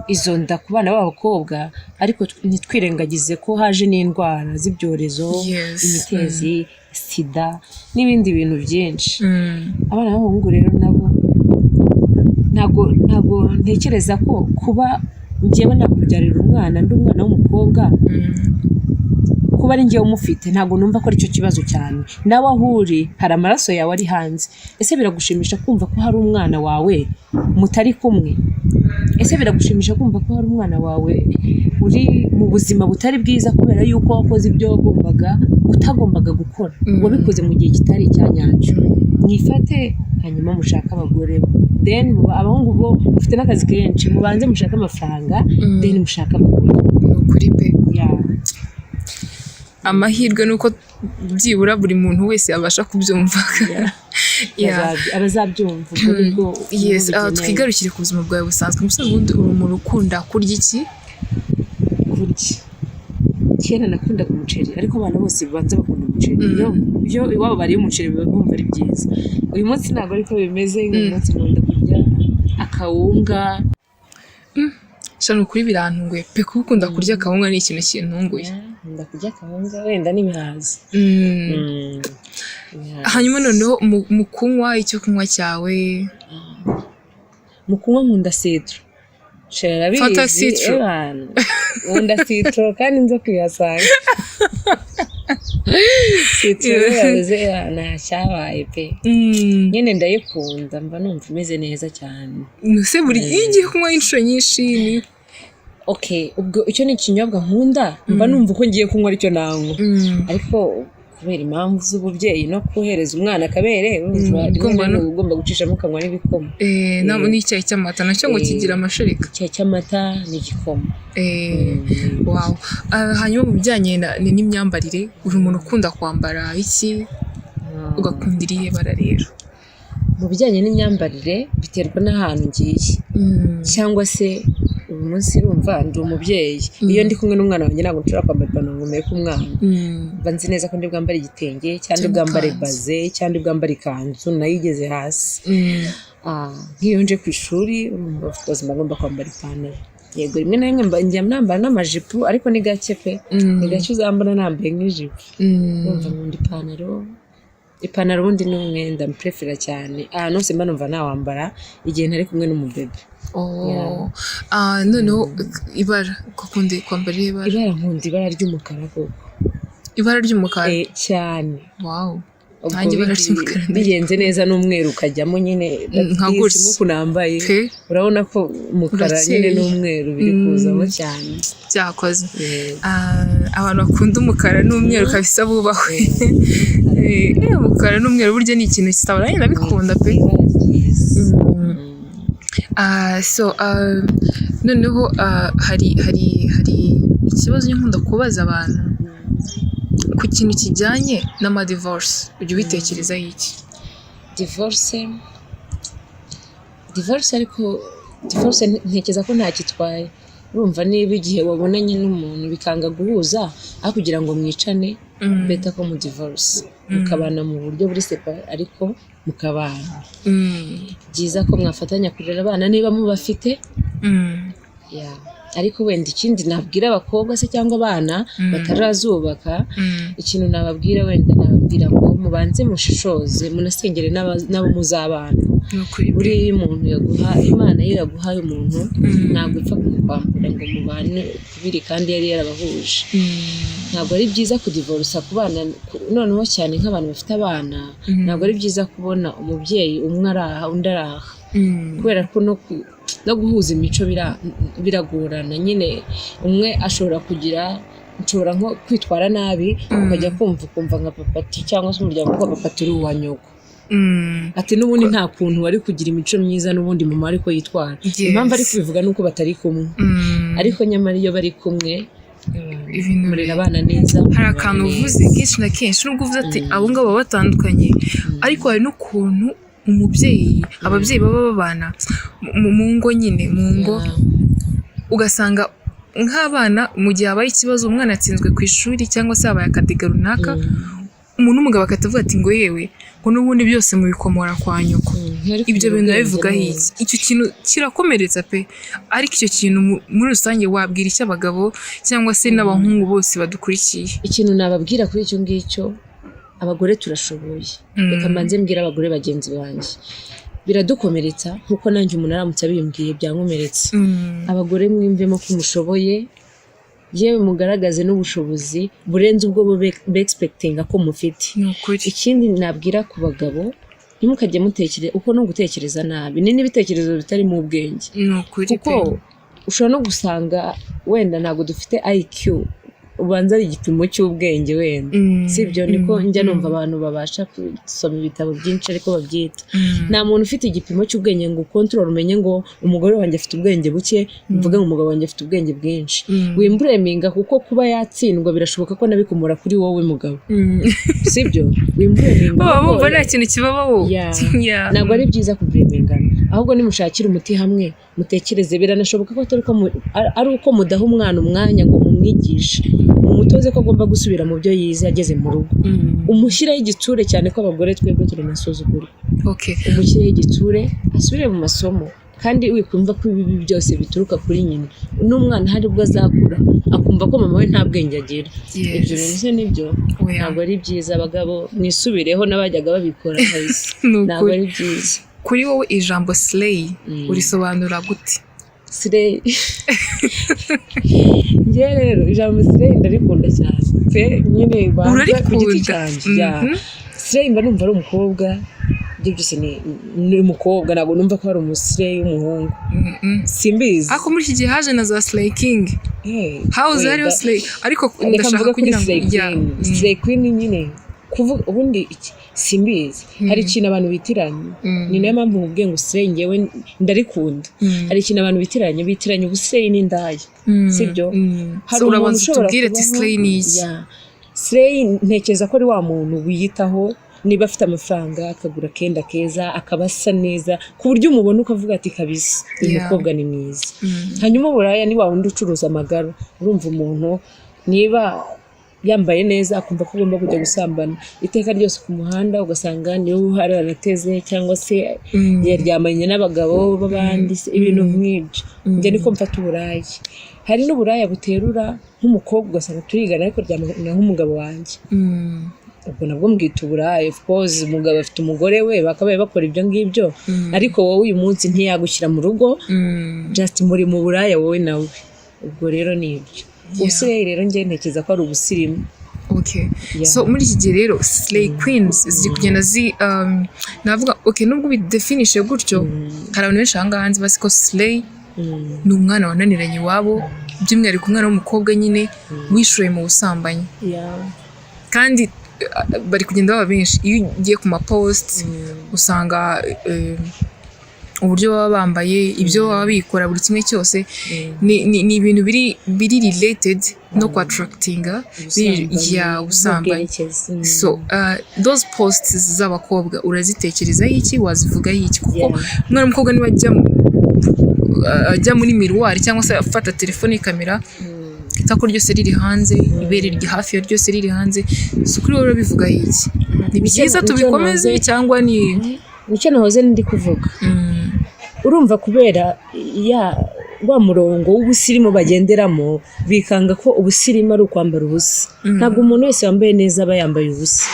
izo nda ku bana b'abakobwa ariko ntitwirengagize ko haje n'indwara z'ibyorezo imitezi sida n'ibindi bintu byinshi abana b'abahungu rero nabo ntabwo ntekereza ko kuba njyewe nakubyarira umwana ndi umwana w'umukobwa kuba ari njyewe umufite ntabwo numva ko aricyo kibazo cyane nawe aho uri hari amaraso yawe ari hanze ese biragushimisha kumva ko hari umwana wawe mutari kumwe ese biragushimisha kumva ko hari umwana wawe uri mu buzima butari bwiza kubera yuko wakoze ibyo utagombaga gukora wabikoze mu gihe kitari icyanyacyo mwifate hanyuma mushaka abagore then abahungu bo mufite n'akazi kenshi mubanze mushaka amafaranga then mushaka abagore kuri pe amahirwe nuko byibura buri muntu wese abasha kubyumva abazabyumva twigarukire ku buzima bwawe busanzwe umusaza ubundi uri umuntu ukunda kurya iki kera nakundaga umuceri ariko abana bose babanza bakunda umuceri iyo iwabo bariye umuceri biba bumva ari byiza uyu munsi ntabwo ariko bimeze uyu munsi nkunda kurya akawunga shano kuri birantunguye pe kuko ukunda kurya akawunga ni ikintu kintunguye nkunda kurya akawunga wenda n'ibihaza hanyuma noneho mu kunywa icyo kunywa cyawe mu kunywa nkunda citro Fanta citro nkunda citro kandi nzo kuyasanga citro yaze nashabaye pe nyene ndayikunda mba numva imeze neza cyane nuse buri igiye kunywa inshuro nyinshi ni okay ubwo icyo ni ikinyobwa nkunda mba numva uko ngiye kunywa aricyo nanywa ariko kubera impamvu z'ububyeyi no kuhereza umwana akabere ugomba gucishamo ukanywa n'ibikoma nabo n'icyayi cy'amata nacyo ngo kigira amashereka icyayi cy'amata n'igikoma wow hanyuma mu bijyanye n'imyambarire uri umuntu ukunda kwambara iki ugakundira iye bara rero mu bijyanye n'imyambarire biterwa n'ahantu ngiye cyangwa se uyu munsi urumva ndi umubyeyi iyo ndi kumwe n'umwana wanjye ntabwo nshobora kwambara ipantaro ngo mpeke umwana mba nzi neza ko ndi bwambare igitenge cyangwa bwambare baze cyangwa bwambare ikanzu nayo igeze hasi nk'iyo nje ku ishuri urumva mba ngomba kwambara ipantaro yego rimwe na rimwe njya nambara n'amajipo ariko ni gake pe ni gake uzambona nambaye nk'ijipo urumva nkunda ipantaro ubundi ni umwenda mprefera cyane ahantu hose mba numva nawambara igihe ntari kumwe n'umubebe noneho ibara ukunda kwambara ibara nkunda ibara ry'umukara koko ibara ry'umukara cyane wow nanjye ibara ry'umukara bigenze neza n'umweru ukajyamo nyine nka gutya nk'uko nambaye urabona ko umukara nyine n'umweru biri kuzamo cyane byakoze abantu bakunda umukara n'umweru kabisa bubahwe umukara n'umweru burya ni ikintu kitabara nyine ndabikunda pe noneho hari ikibazo nkunda kubaza abantu ku kintu kijyanye n'amadivorce ujya ubitekerezaho iki divorce ariko divorce ntekereza ko nta kitwaye urumva niba igihe wabonanye n'umuntu bikanga guhuza aho kugira ngo mwicane beta ko mu divorce mukabana mu buryo buri separate ariko mukabana byiza ko mwafatanya kurera abana niba mubafite ariko wenda ikindi nabwira abakobwa se cyangwa abana batarazubaka ikintu nababwira wenda nababwira ngo mubanze mushishoze munasengere n'abo muzabana buri muntu yaguha Imana iyo yaguhaye umuntu ntabwo ipfa kumukwambura ngo mubane kubiri kandi yari yarabahuje ntabwo ari byiza kudivorsa ku bana noneho cyane nk'abantu bafite abana ntabwo ari byiza kubona umubyeyi umwe araha undi araha kubera ko no guhuza imico biragorana nyine umwe ashobora nshobora nko kwitwara nabi ukajya kumva nka papati cyangwa se umuryango wa papati uri uwa nyoko ati n'ubundi nta kuntu wari kugira imico myiza n'ubundi mama ariko yitwara impamvu ari kubivuga nuko batari kumwe ariko nyamara iyo bari kumwe murera abana neza hari akantu uvuze kenshi na kenshi nubwo uvuze ati abo ngabo baba batandukanye ariko hari n'ukuntu ababyeyi baba babana mu ngo nyine mu ngo ugasanga nk'abana mu gihe habaye ikibazo umwana atsinzwe ku ishuri cyangwa se habaye akadiga runaka umuntu w'umugabo akatavuga ati ngo yewe ngo n'ubundi byose mubikomora kwa nyoko ibyo bintu bivugaho iki icyo kintu kirakomeretsa pe ariko icyo kintu muri rusange wabwira icyo abagabo cyangwa se n'abahungu bose badukurikiye ikintu nababwira kuri icyo ngicyo abagore turashoboye reka mbanze mbwira abagore bagenzi banjye biradukomeretsa nkuko nanjye umuntu aramutse abimbwiye byankomeretsa abagore mwimvemo ko mushoboye yewe mugaragaze n'ubushobozi burenze ubwo expectinga ko mufite ikindi nabwira ku bagabo ntimukajye mutekereza uko no gutekereza nabi ni n'ibitekerezo bitari mu bwenge kuko ushobora no gusanga wenda ntabwo dufite IQ ubanza ari igipimo cy'ubwenge wenda sibyo niko njya numva abantu babasha gusoma ibitabo byinshi ariko babyita nta muntu ufite igipimo cy'ubwenge ngo control umenye ngo umugore wanjye afite ubwenge buke mvuga ngo umugabo wanjye afite ubwenge bwinshi wimbureminga kuko kuba yatsindwa birashoboka ko nabikumura kuri wowe mugabo sibyo wimbureminga bumva nta kintu kibabaho ntabwo ari byiza kuburemingana ahubwo nimushakira umuti hamwe mutekereze biranashoboka ko ari uko mudaha umwana umwanya ngo mumwigishe umutoze ko agomba gusubira mu byo yize ageze mu rugo umushyiraho igitsure cyane ko abagore twebwe turanasuzugura umushyiraho igitsure asubire mu masomo kandi wikumva ko ibi byose bituruka kuri nyina n'umwana hari ubwo azakura akumva ko mama we nta bwenge agira ibyo bintu nibyo ntabwo ari byiza abagabo mwisubireho n'abajyaga babikora kabisa ntabwo ari byiza kuri wowe ijambo slay urisobanura gute slay Njye rero ijambo slay ndarikunda cyane pe nyine banza ku giti cyanjye slay mba numva ari umukobwa byose ni umukobwa ntabwo numva ko ari umusire y'umuhungu simbizi ako muri iki gihe haje na za slay king how is that slay ariko ndashaka kugira ngo slay queen nyine kuvuga ubundi simbizi hari ikintu abantu bitiranye ni nayo mpamvu mubwiye ngo slay ngewe ndarikunda hari ikintu abantu bitiranye ubusire n'indaya sibyo hari umuntu ushobora kuba slay ni iki slay ntekereza ko ari wa muntu wiyitaho niba afite amafaranga akagura kenda keza akabasa neza ku buryo umubona ukavuga ati kabisa uyu mukobwa ni mwiza hanyuma buraya ni wa wundi ucuruza amagara urumva umuntu niba yambaye neza akumva ko ugomba kujya gusambana iteka ryose ku muhanda ugasanga niwe uhari arateze cyangwa se yaryamanye n'abagabo b'abandi ibintu nk'ibyo njye niko mfata uburaya hari n'uburaya buterura nk'umukobwa ugasanga turigana ariko ryamana nk'umugabo wanjye ubwo nabwo mbwita uburaya of course umugabo afite umugore we bakabaye bakora ibyo ngibyo ariko wowe uyu munsi ntiyagushyira mu rugo just muri mu buraya wowe nawe ubwo rero ni ibyo ubusire rero njye ntekereza ko ari ubusirimu okay so muri iki gihe rero slay queens ziri kugenda navuga okay nubwo bidefinishe gutyo hari abantu benshi ahangaha hanze basi ko slay ni umwana wananiranye iwabo by'umwihariko umwana w'umukobwa nyine wishoye mu busambanyi kandi bari kugenda baba benshi iyo ugiye ku mapost usanga uburyo baba bambaye ibyo baba bikora buri kimwe cyose ni ibintu biri related no ku attractinga ya ubusambanyi so those posts z'abakobwa urazitekerezaho iki wazivugaho iki kuko umwana w'umukobwa niba ajya muri miruwari cyangwa se afata telefone kamera itako ryose riri hanze ibere riri hafi ya ryose riri hanze so kuri wowe bivuga iki ni byiza tubikomeze cyangwa nicyo nahoze ndi kuvuga urumva kubera wa murongo w'ubusirimu bagenderamo bikanga ko ubusirimu ari ukwambara ubusa ntabwo umuntu wese wambaye neza aba yambaye ubusa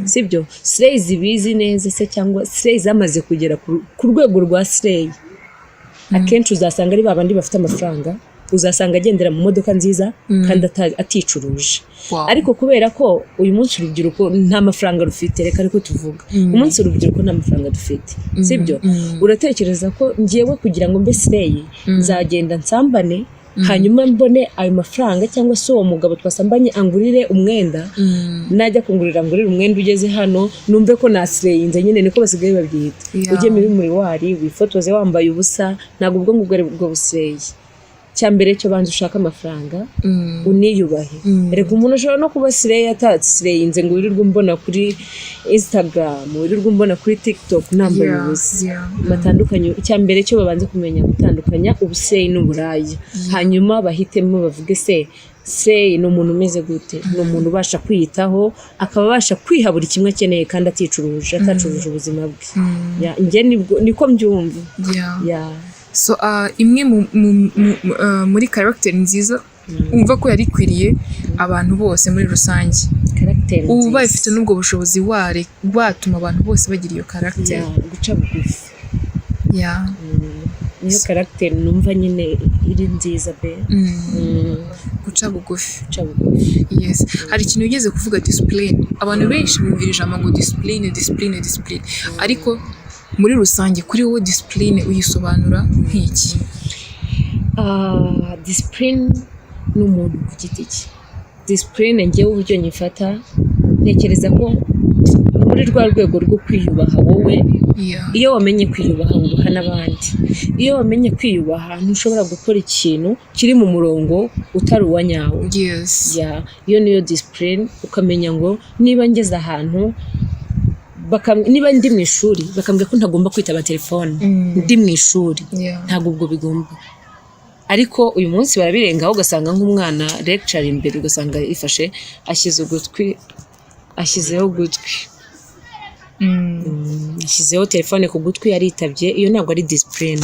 sibyo slay zibizi neza se cyangwa slay zamaze kugera ku rwego rwa slay akenshi uzasanga ari babandi bafite amafaranga uzasanga agendera mu modoka nziza kandi aticuruje ariko kubera ko uyu munsi urubyiruko nta mafaranga rufite reka ariko tuvuga umunsi urubyiruko nta mafaranga dufite sibyo uratekereza ko ngiyewe kugira ngo mbe slay nzagenda nsambane hanyuma mbone ayo mafaranga cyangwa se uwo mugabo twasambanye angurire umwenda najya kungurira umwenda ugeze hano numve ko nasireyinze nyine niko basigaye babyita ujye muri wari wifotoze wambaye ubusa ntabwo ubwo ngubwo ari bwo busireye cyambere cyo banze ushaka amafaranga uniyubahe reka umuntu ashobora no kuba sireye atasireyinze ngo wirirwe mbona kuri Instagram wirirwe mbona kuri TikTok nambaye ubusa matandukanye cyambere cyo babanze kumenya gutandukanya ubuseye n'uburaya hanyuma bahitemo bavuge se ni umuntu umeze gute ni umuntu ubasha kwiyitaho akaba abasha kwiha buri kimwe akeneye kandi atacuruje ubuzima bwe njye niko mbyumva so imwe muri character nziza umva ko yari kwiriye abantu bose muri rusange ubu bafite n'ubwo bushobozi watuma abantu bose bagira iyo character guca bugufi niyo character numva nyine iri nziza be guca bugufi yes hari ikintu ugeze kuvuga discipline abantu benshi bumvira ijambo ngo discipline ariko muri rusange kuri wowe discipline uyisobanura nk'iki discipline ni umuntu ku giti cye discipline ngewe uburyo nyifata ntekereza ko muri rwa rwego rwo kwiyubaha wowe iyo wamenye kwiyubaha wubaha n'abandi iyo wamenye kwiyubaha ntushobora gukora ikintu kiri mu murongo utari uwa nyawo iyo niyo discipline ukamenya ngo niba ngeze ahantu niba ndi mu ishuri bakambwira ko ntagomba kwitaba telefone ndi mu ishuri ntabwo ubwo bigomba ariko uyu munsi barabirengaho ugasanga nk'umwana lecture imbere ugasanga ifashe ashyizeho ugutwi nashyizeho telefone ku gutwi yaritabye, iyo ntabwo ari discipline.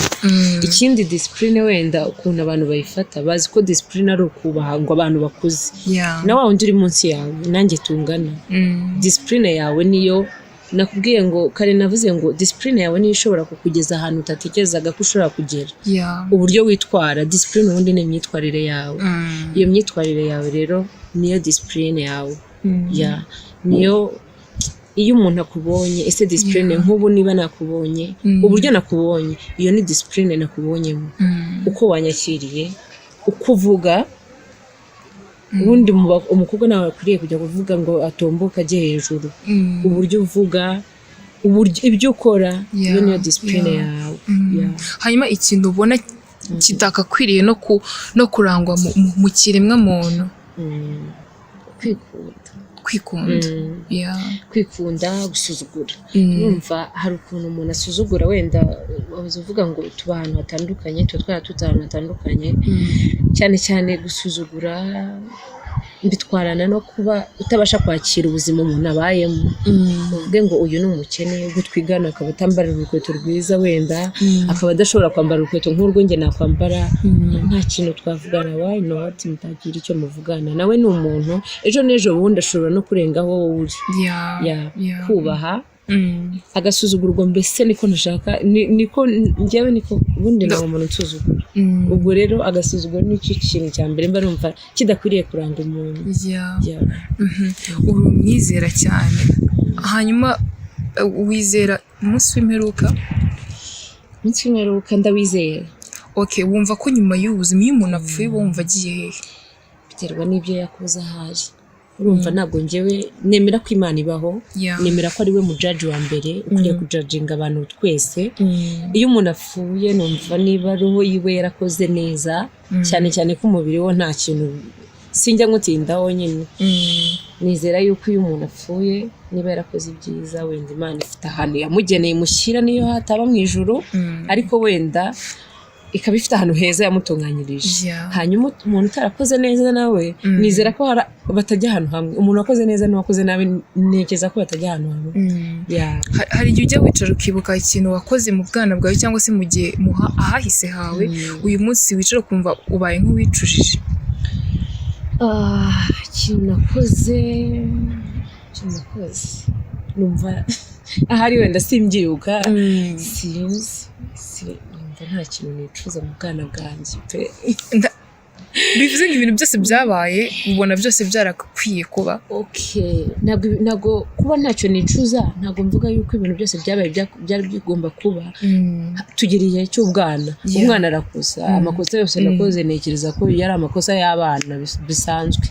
Ikindi discipline wenda ukuntu abantu bayifata, bazi ko discipline ari ukubaha ngo abantu bakuze, na wa wundi uri munsi yawe nanjye tungana. Discipline yawe niyo nakubwiye ngo kare navuze ngo discipline yawe niyo ishobora kukugeza ahantu utatekerezaga ko ushobora kugera. Uburyo witwara, discipline ubundi ni imyitwarire yawe. Iyo myitwarire yawe rero niyo discipline yawe. Niyo iyo umuntu akubonye ese discipline nk'ubu niba nakubonye uburyo nakubonye, iyo ni discipline nakubonyemo. Uko wanyakiriye, uko uvuga, ubundi umukobwa nawe akwiriye kujya kuvuga ngo atomboka ajye hejuru. Uburyo uvuga, uburyo ibyo ukora, iyo niyo discipline yawe. Hanyuma ikintu ubona kitakakwiriye no kurangwa mu kiremwa muntu, kwikunda, gusuzugura. Numva hari ukuntu umuntu asuzugura, wenda uvuga ngo tuba ahantu hatandukanye, tuba ahantu hatandukanye, cyane cyane gusuzugura mbitwarana no kuba utabasha kwakira ubuzima umuntu abayemo. Uvuge ngo uyu ni umukene, ubwo twigana akaba atambara urukweto rwiza, wenda akaba adashobora kwambara urukweto nk'urwo njye nakwambara, nta kintu twavugana. Why not? Mutagira icyo muvugana, nawe ni umuntu, ejo n'ejo bundi ashobora no kurengaho wowe uri. Kubaha, agasuzugurwa, mbese niko nashaka, niko njyewe, niko ubundi nawe umuntu usuzugura. Ubwo rero agasuzuguro nicyo kintu cya mbere mba numva kidakwiriye kuranga umuntu. Uri umwizera cyane. Hanyuma wizera umunsi w'imperuka? Umunsi w'imperuka ndawizera. Wumva ko nyuma y'ubuzima iyo umuntu apfuye wumva agiye hehe? Biterwa n'ibyo yakoze ahari. Urumva ntabwo njyewe nemera ko Imana ibaho, nemera ko ari we mujaji wa mbere ukwiye kujajinga abantu twese. Iyo umuntu apfuye numva niba roho yiwe yarakoze neza, cyane cyane ko umubiri wo nta kintu sinjya ngutindaho nyine. Nizera yuko iyo umuntu apfuye niba yarakoze ibyiza, wenda Imana ifite ahantu yamugeneye mushyira, niyo hataba mu ijuru, ariko wenda ikaba ifite ahantu heza yamutunganyirije. Hanyuma umuntu utarakoze neza nawe nizera ko batajya ahantu hamwe. Umuntu wakoze neza n'uwakoze nabi ntekereza ko batajya ahantu hamwe. Hari igihe ujya wicara ukibuka ikintu wakoze mu bwana bwawe cyangwa se mu gihe ahahise hawe, uyu munsi wicara ukumva ubaye nk'uwicujije? Ikintu nakoze numva ahari wenda simbyibuka, sinzi, nta kintu nicuza mu bwana bwanjye pe. Bivuze ngo ibintu byose byabaye ubona byose byarakwiye kuba. Ntabwo kuba ntacyo nicuza, ntabwo mvuga yuko ibintu byose byabaye byari bigomba kuba. Tugira igihe cy'ubwana, umwana arakosa, amakosa yose nakoze ntekereza ko yari amakosa y'abana bisanzwe.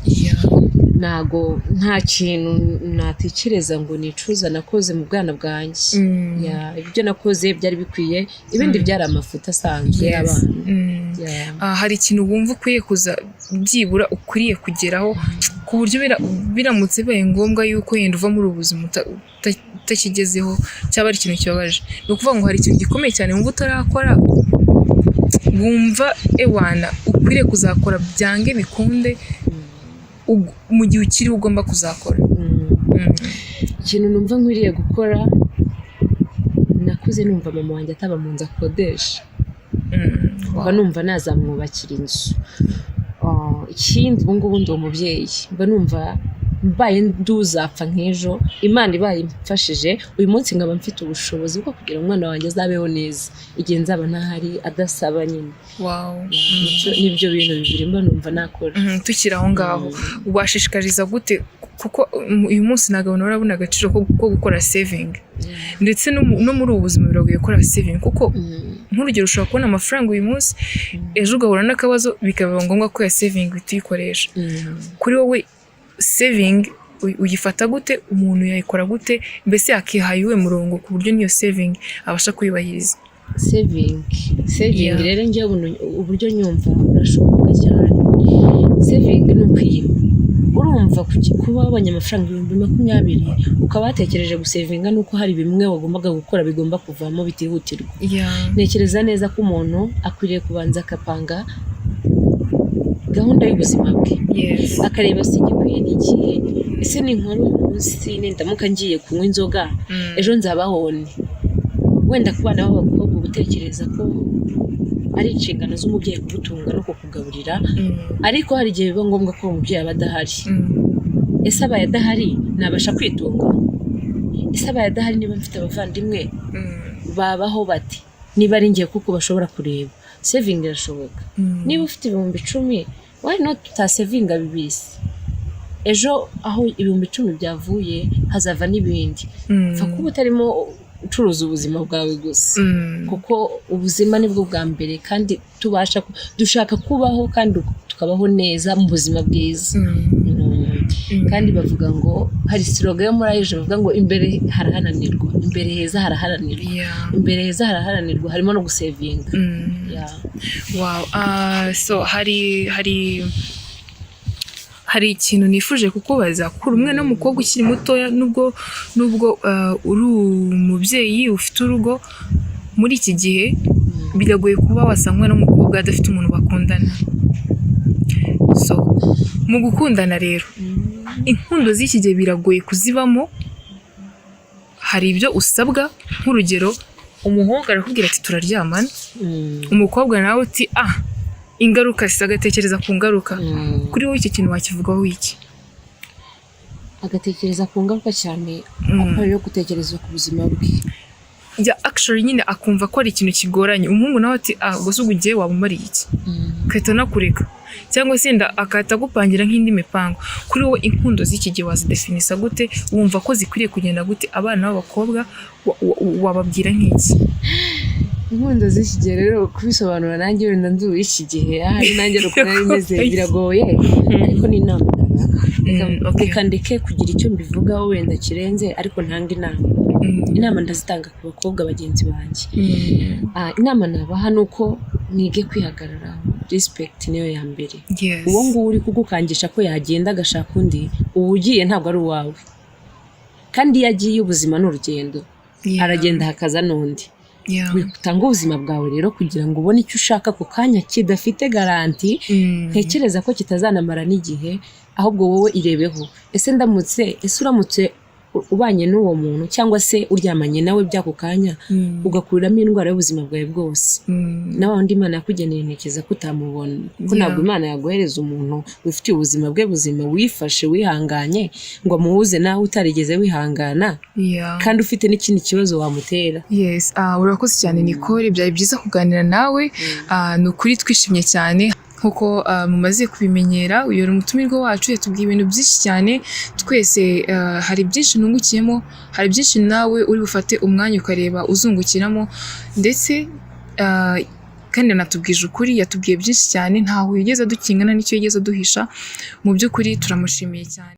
Ntago nta kintu natekereza ngo nicuza nakoze mu bwana bwanjye. Ibyo nakoze byari bikwiye, ibindi byari amafuta asanzwe y'abana. Hari ikintu wumva ukwiye kuza byibura ukwiye kugeraho ku buryo biramutse bibaye ngombwa yuko yenda uva muri ubu buzima utakigezeho, cyaba ari ikintu kibabaje? Ni ukuvuga ngo hari ikintu gikomeye cyane wumva utarakora, wumva ewana ukwiriye kuzakora byange bikunde mu gihe ukiri ugomba kuzakora. Ikintu numva nkwiriye gukora, nakuze numva mama wanjye ataba mu nzu akodesha, mba numva nazamwubakira inzu. Ikindi ubu ngubu ndi umubyeyi, mba numva mbaye nduzapfa nk'ejo, Imana ibaye imfashije uyu munsi nkaba mfite ubushobozi bwo kugira umwana wanjye azabeho neza igihe nzaba ntahari, adasaba nyine. Nibyo bintu bibiri mba numva nakora. Tukiri aho ngaho, washishikariza gute? Kuko uyu munsi ntabwo urabona agaciro ko gukora saving, ndetse no muri ubu buzima biragoye gukora saving, kuko nk'urugero ushobora kubona amafaranga uyu munsi, ejo ugahura n'akabazo bikaba ngombwa ko ya saving tuyikoresha. Kuri wowe saving uyifata gute? Umuntu yayikora gute? Mbese yakihaye murongo ku buryo niyo saving abasha kuyubahiriza? Saving rero njyewe uburyo nyumva burashoboka cyane. Saving ni ukwiyima. Urumva kuba wabonye amafaranga 20,000 ukaba watekereje gusevinga nuko hari bimwe wagombaga gukora bigomba kuvamo bitihutirwa. Ntekereza neza ko umuntu akwiriye kubanza akapanga gahunda y'ubuzima bwe. Akareba se gikwiye n'ikihe, ese ni nkuru uyu munsi nindamuka ngiye kunywa inzoga ejo nzabaho nte? wenda ku bana b'abakobwa gutekereza ko ari inshingano z'umubyeyi kugutunga no kukugaburira ariko hari igihe biba ngombwa ko umubyeyi aba adahari. Ese abaye adahari nabasha kwitunga? Ese abaye adahari niba mfite abavandimwe babaho bati? Niba ari ngiye kuko bashobora kureba saving irashoboka. Niba ufite 10,000 why not utasavinga 2? Ejo aho 10,000 byavuye hazava n'ibindi. Fa kuba utarimo ucuruza ubuzima bwawe gusa kuko ubuzima nibwo bwa mbere kandi dushaka kubaho kandi tukabaho neza mu buzima bwiza. Kandi bavuga ngo hari slogan yo muri aje bavuga ngo imbere harahananirwa, imbere heza haraharanirwa. Imbere heza haraharanirwa harimo no gusavinga. Wow. So hari ikintu nifuje kukubaza kuri umwe n'umukobwa ukiri mutoya nubwo uri umubyeyi ufite urugo muri iki gihe biragoye kuba wasangwa n'umukobwa adafite umuntu bakundana. So mu gukundana rero inkundo z'iki gihe biragoye kuzibamo. Hari ibyo usabwa nk'urugero umuhungu arakubwira ati turaryamana, umukobwa nawe uti ingaruka agatekereza ku ngaruka. Kuri wowe iki kintu wakivugaho iki? Agatekereza ku ngaruka cyane apari yo gutekereza ku buzima bwe. Actually nyine akumva ko ari ikintu kigoranye. Umuhungu nawe ati gusa ugiye wabumariye iki? Kahita nakureka cyangwa se akahita gupangira nk'indi mipango. Kuri wowe inkundo z'iki gihe wazidefinisa gute? Wumva ko zikwiriye kugenda gute? Abana b'abakobwa wababwira nk'iki? Inkundo z'iki gihe rero kubisobanura nanjye wenda nzu iki gihe ahari nanjye ruko bimeze biragoye ariko ni inama reka ndeke kugira icyo mbivugaho wenda kirenze ariko ntanga inama ndazitanga ku bakobwa bagenzi banjye. Inama nabaha nuko nige kwihagarara. Respect niyo ya mbere. Uwo nguwo uri kugukangisha ko yagenda agashaka undi ugiye ntabwo ari uwawe kandi yagiye ubuzima n'urugendo aragenda hakaza n'undi. Witanga ubuzima bwawe rero kugira ngo ubone icyo ushaka ku kanya kidafite garanti. Ntekereza ko kitazanamara n'igihe ahubwo wowe irebeho. Ese uramutse ubanye n'uwo muntu cyangwa se uryamanye nawe byako kanya ugakuriramo indwara y'ubuzima bwawe bwose nawe undi Imana yakugeneye ntekeza kutamubona ko ntabwo Imana yaguhereza umuntu ufite ubuzima bwe buzima wifashe wihanganye ngo muhuze nawe utarigeze wihangana kandi ufite n'ikindi kibazo wamutera. Urakoze cyane Nicole, byari byiza kuganira nawe. Ni ukuri twishimye cyane nkuko mumaze kubimenyera. Uyu umutumirwa wacu yatubwiye ibintu byinshi cyane twese. Hari byinshi nungukiyemo, hari byinshi nawe uri bufate umwanya ukareba uzungukiramo ndetse kandi natubwije ukuri. Yatubwiye byinshi cyane ntaho yigeze dukingana n'icyo yigeze duhisha. Mu by'ukuri turamushimiye cyane.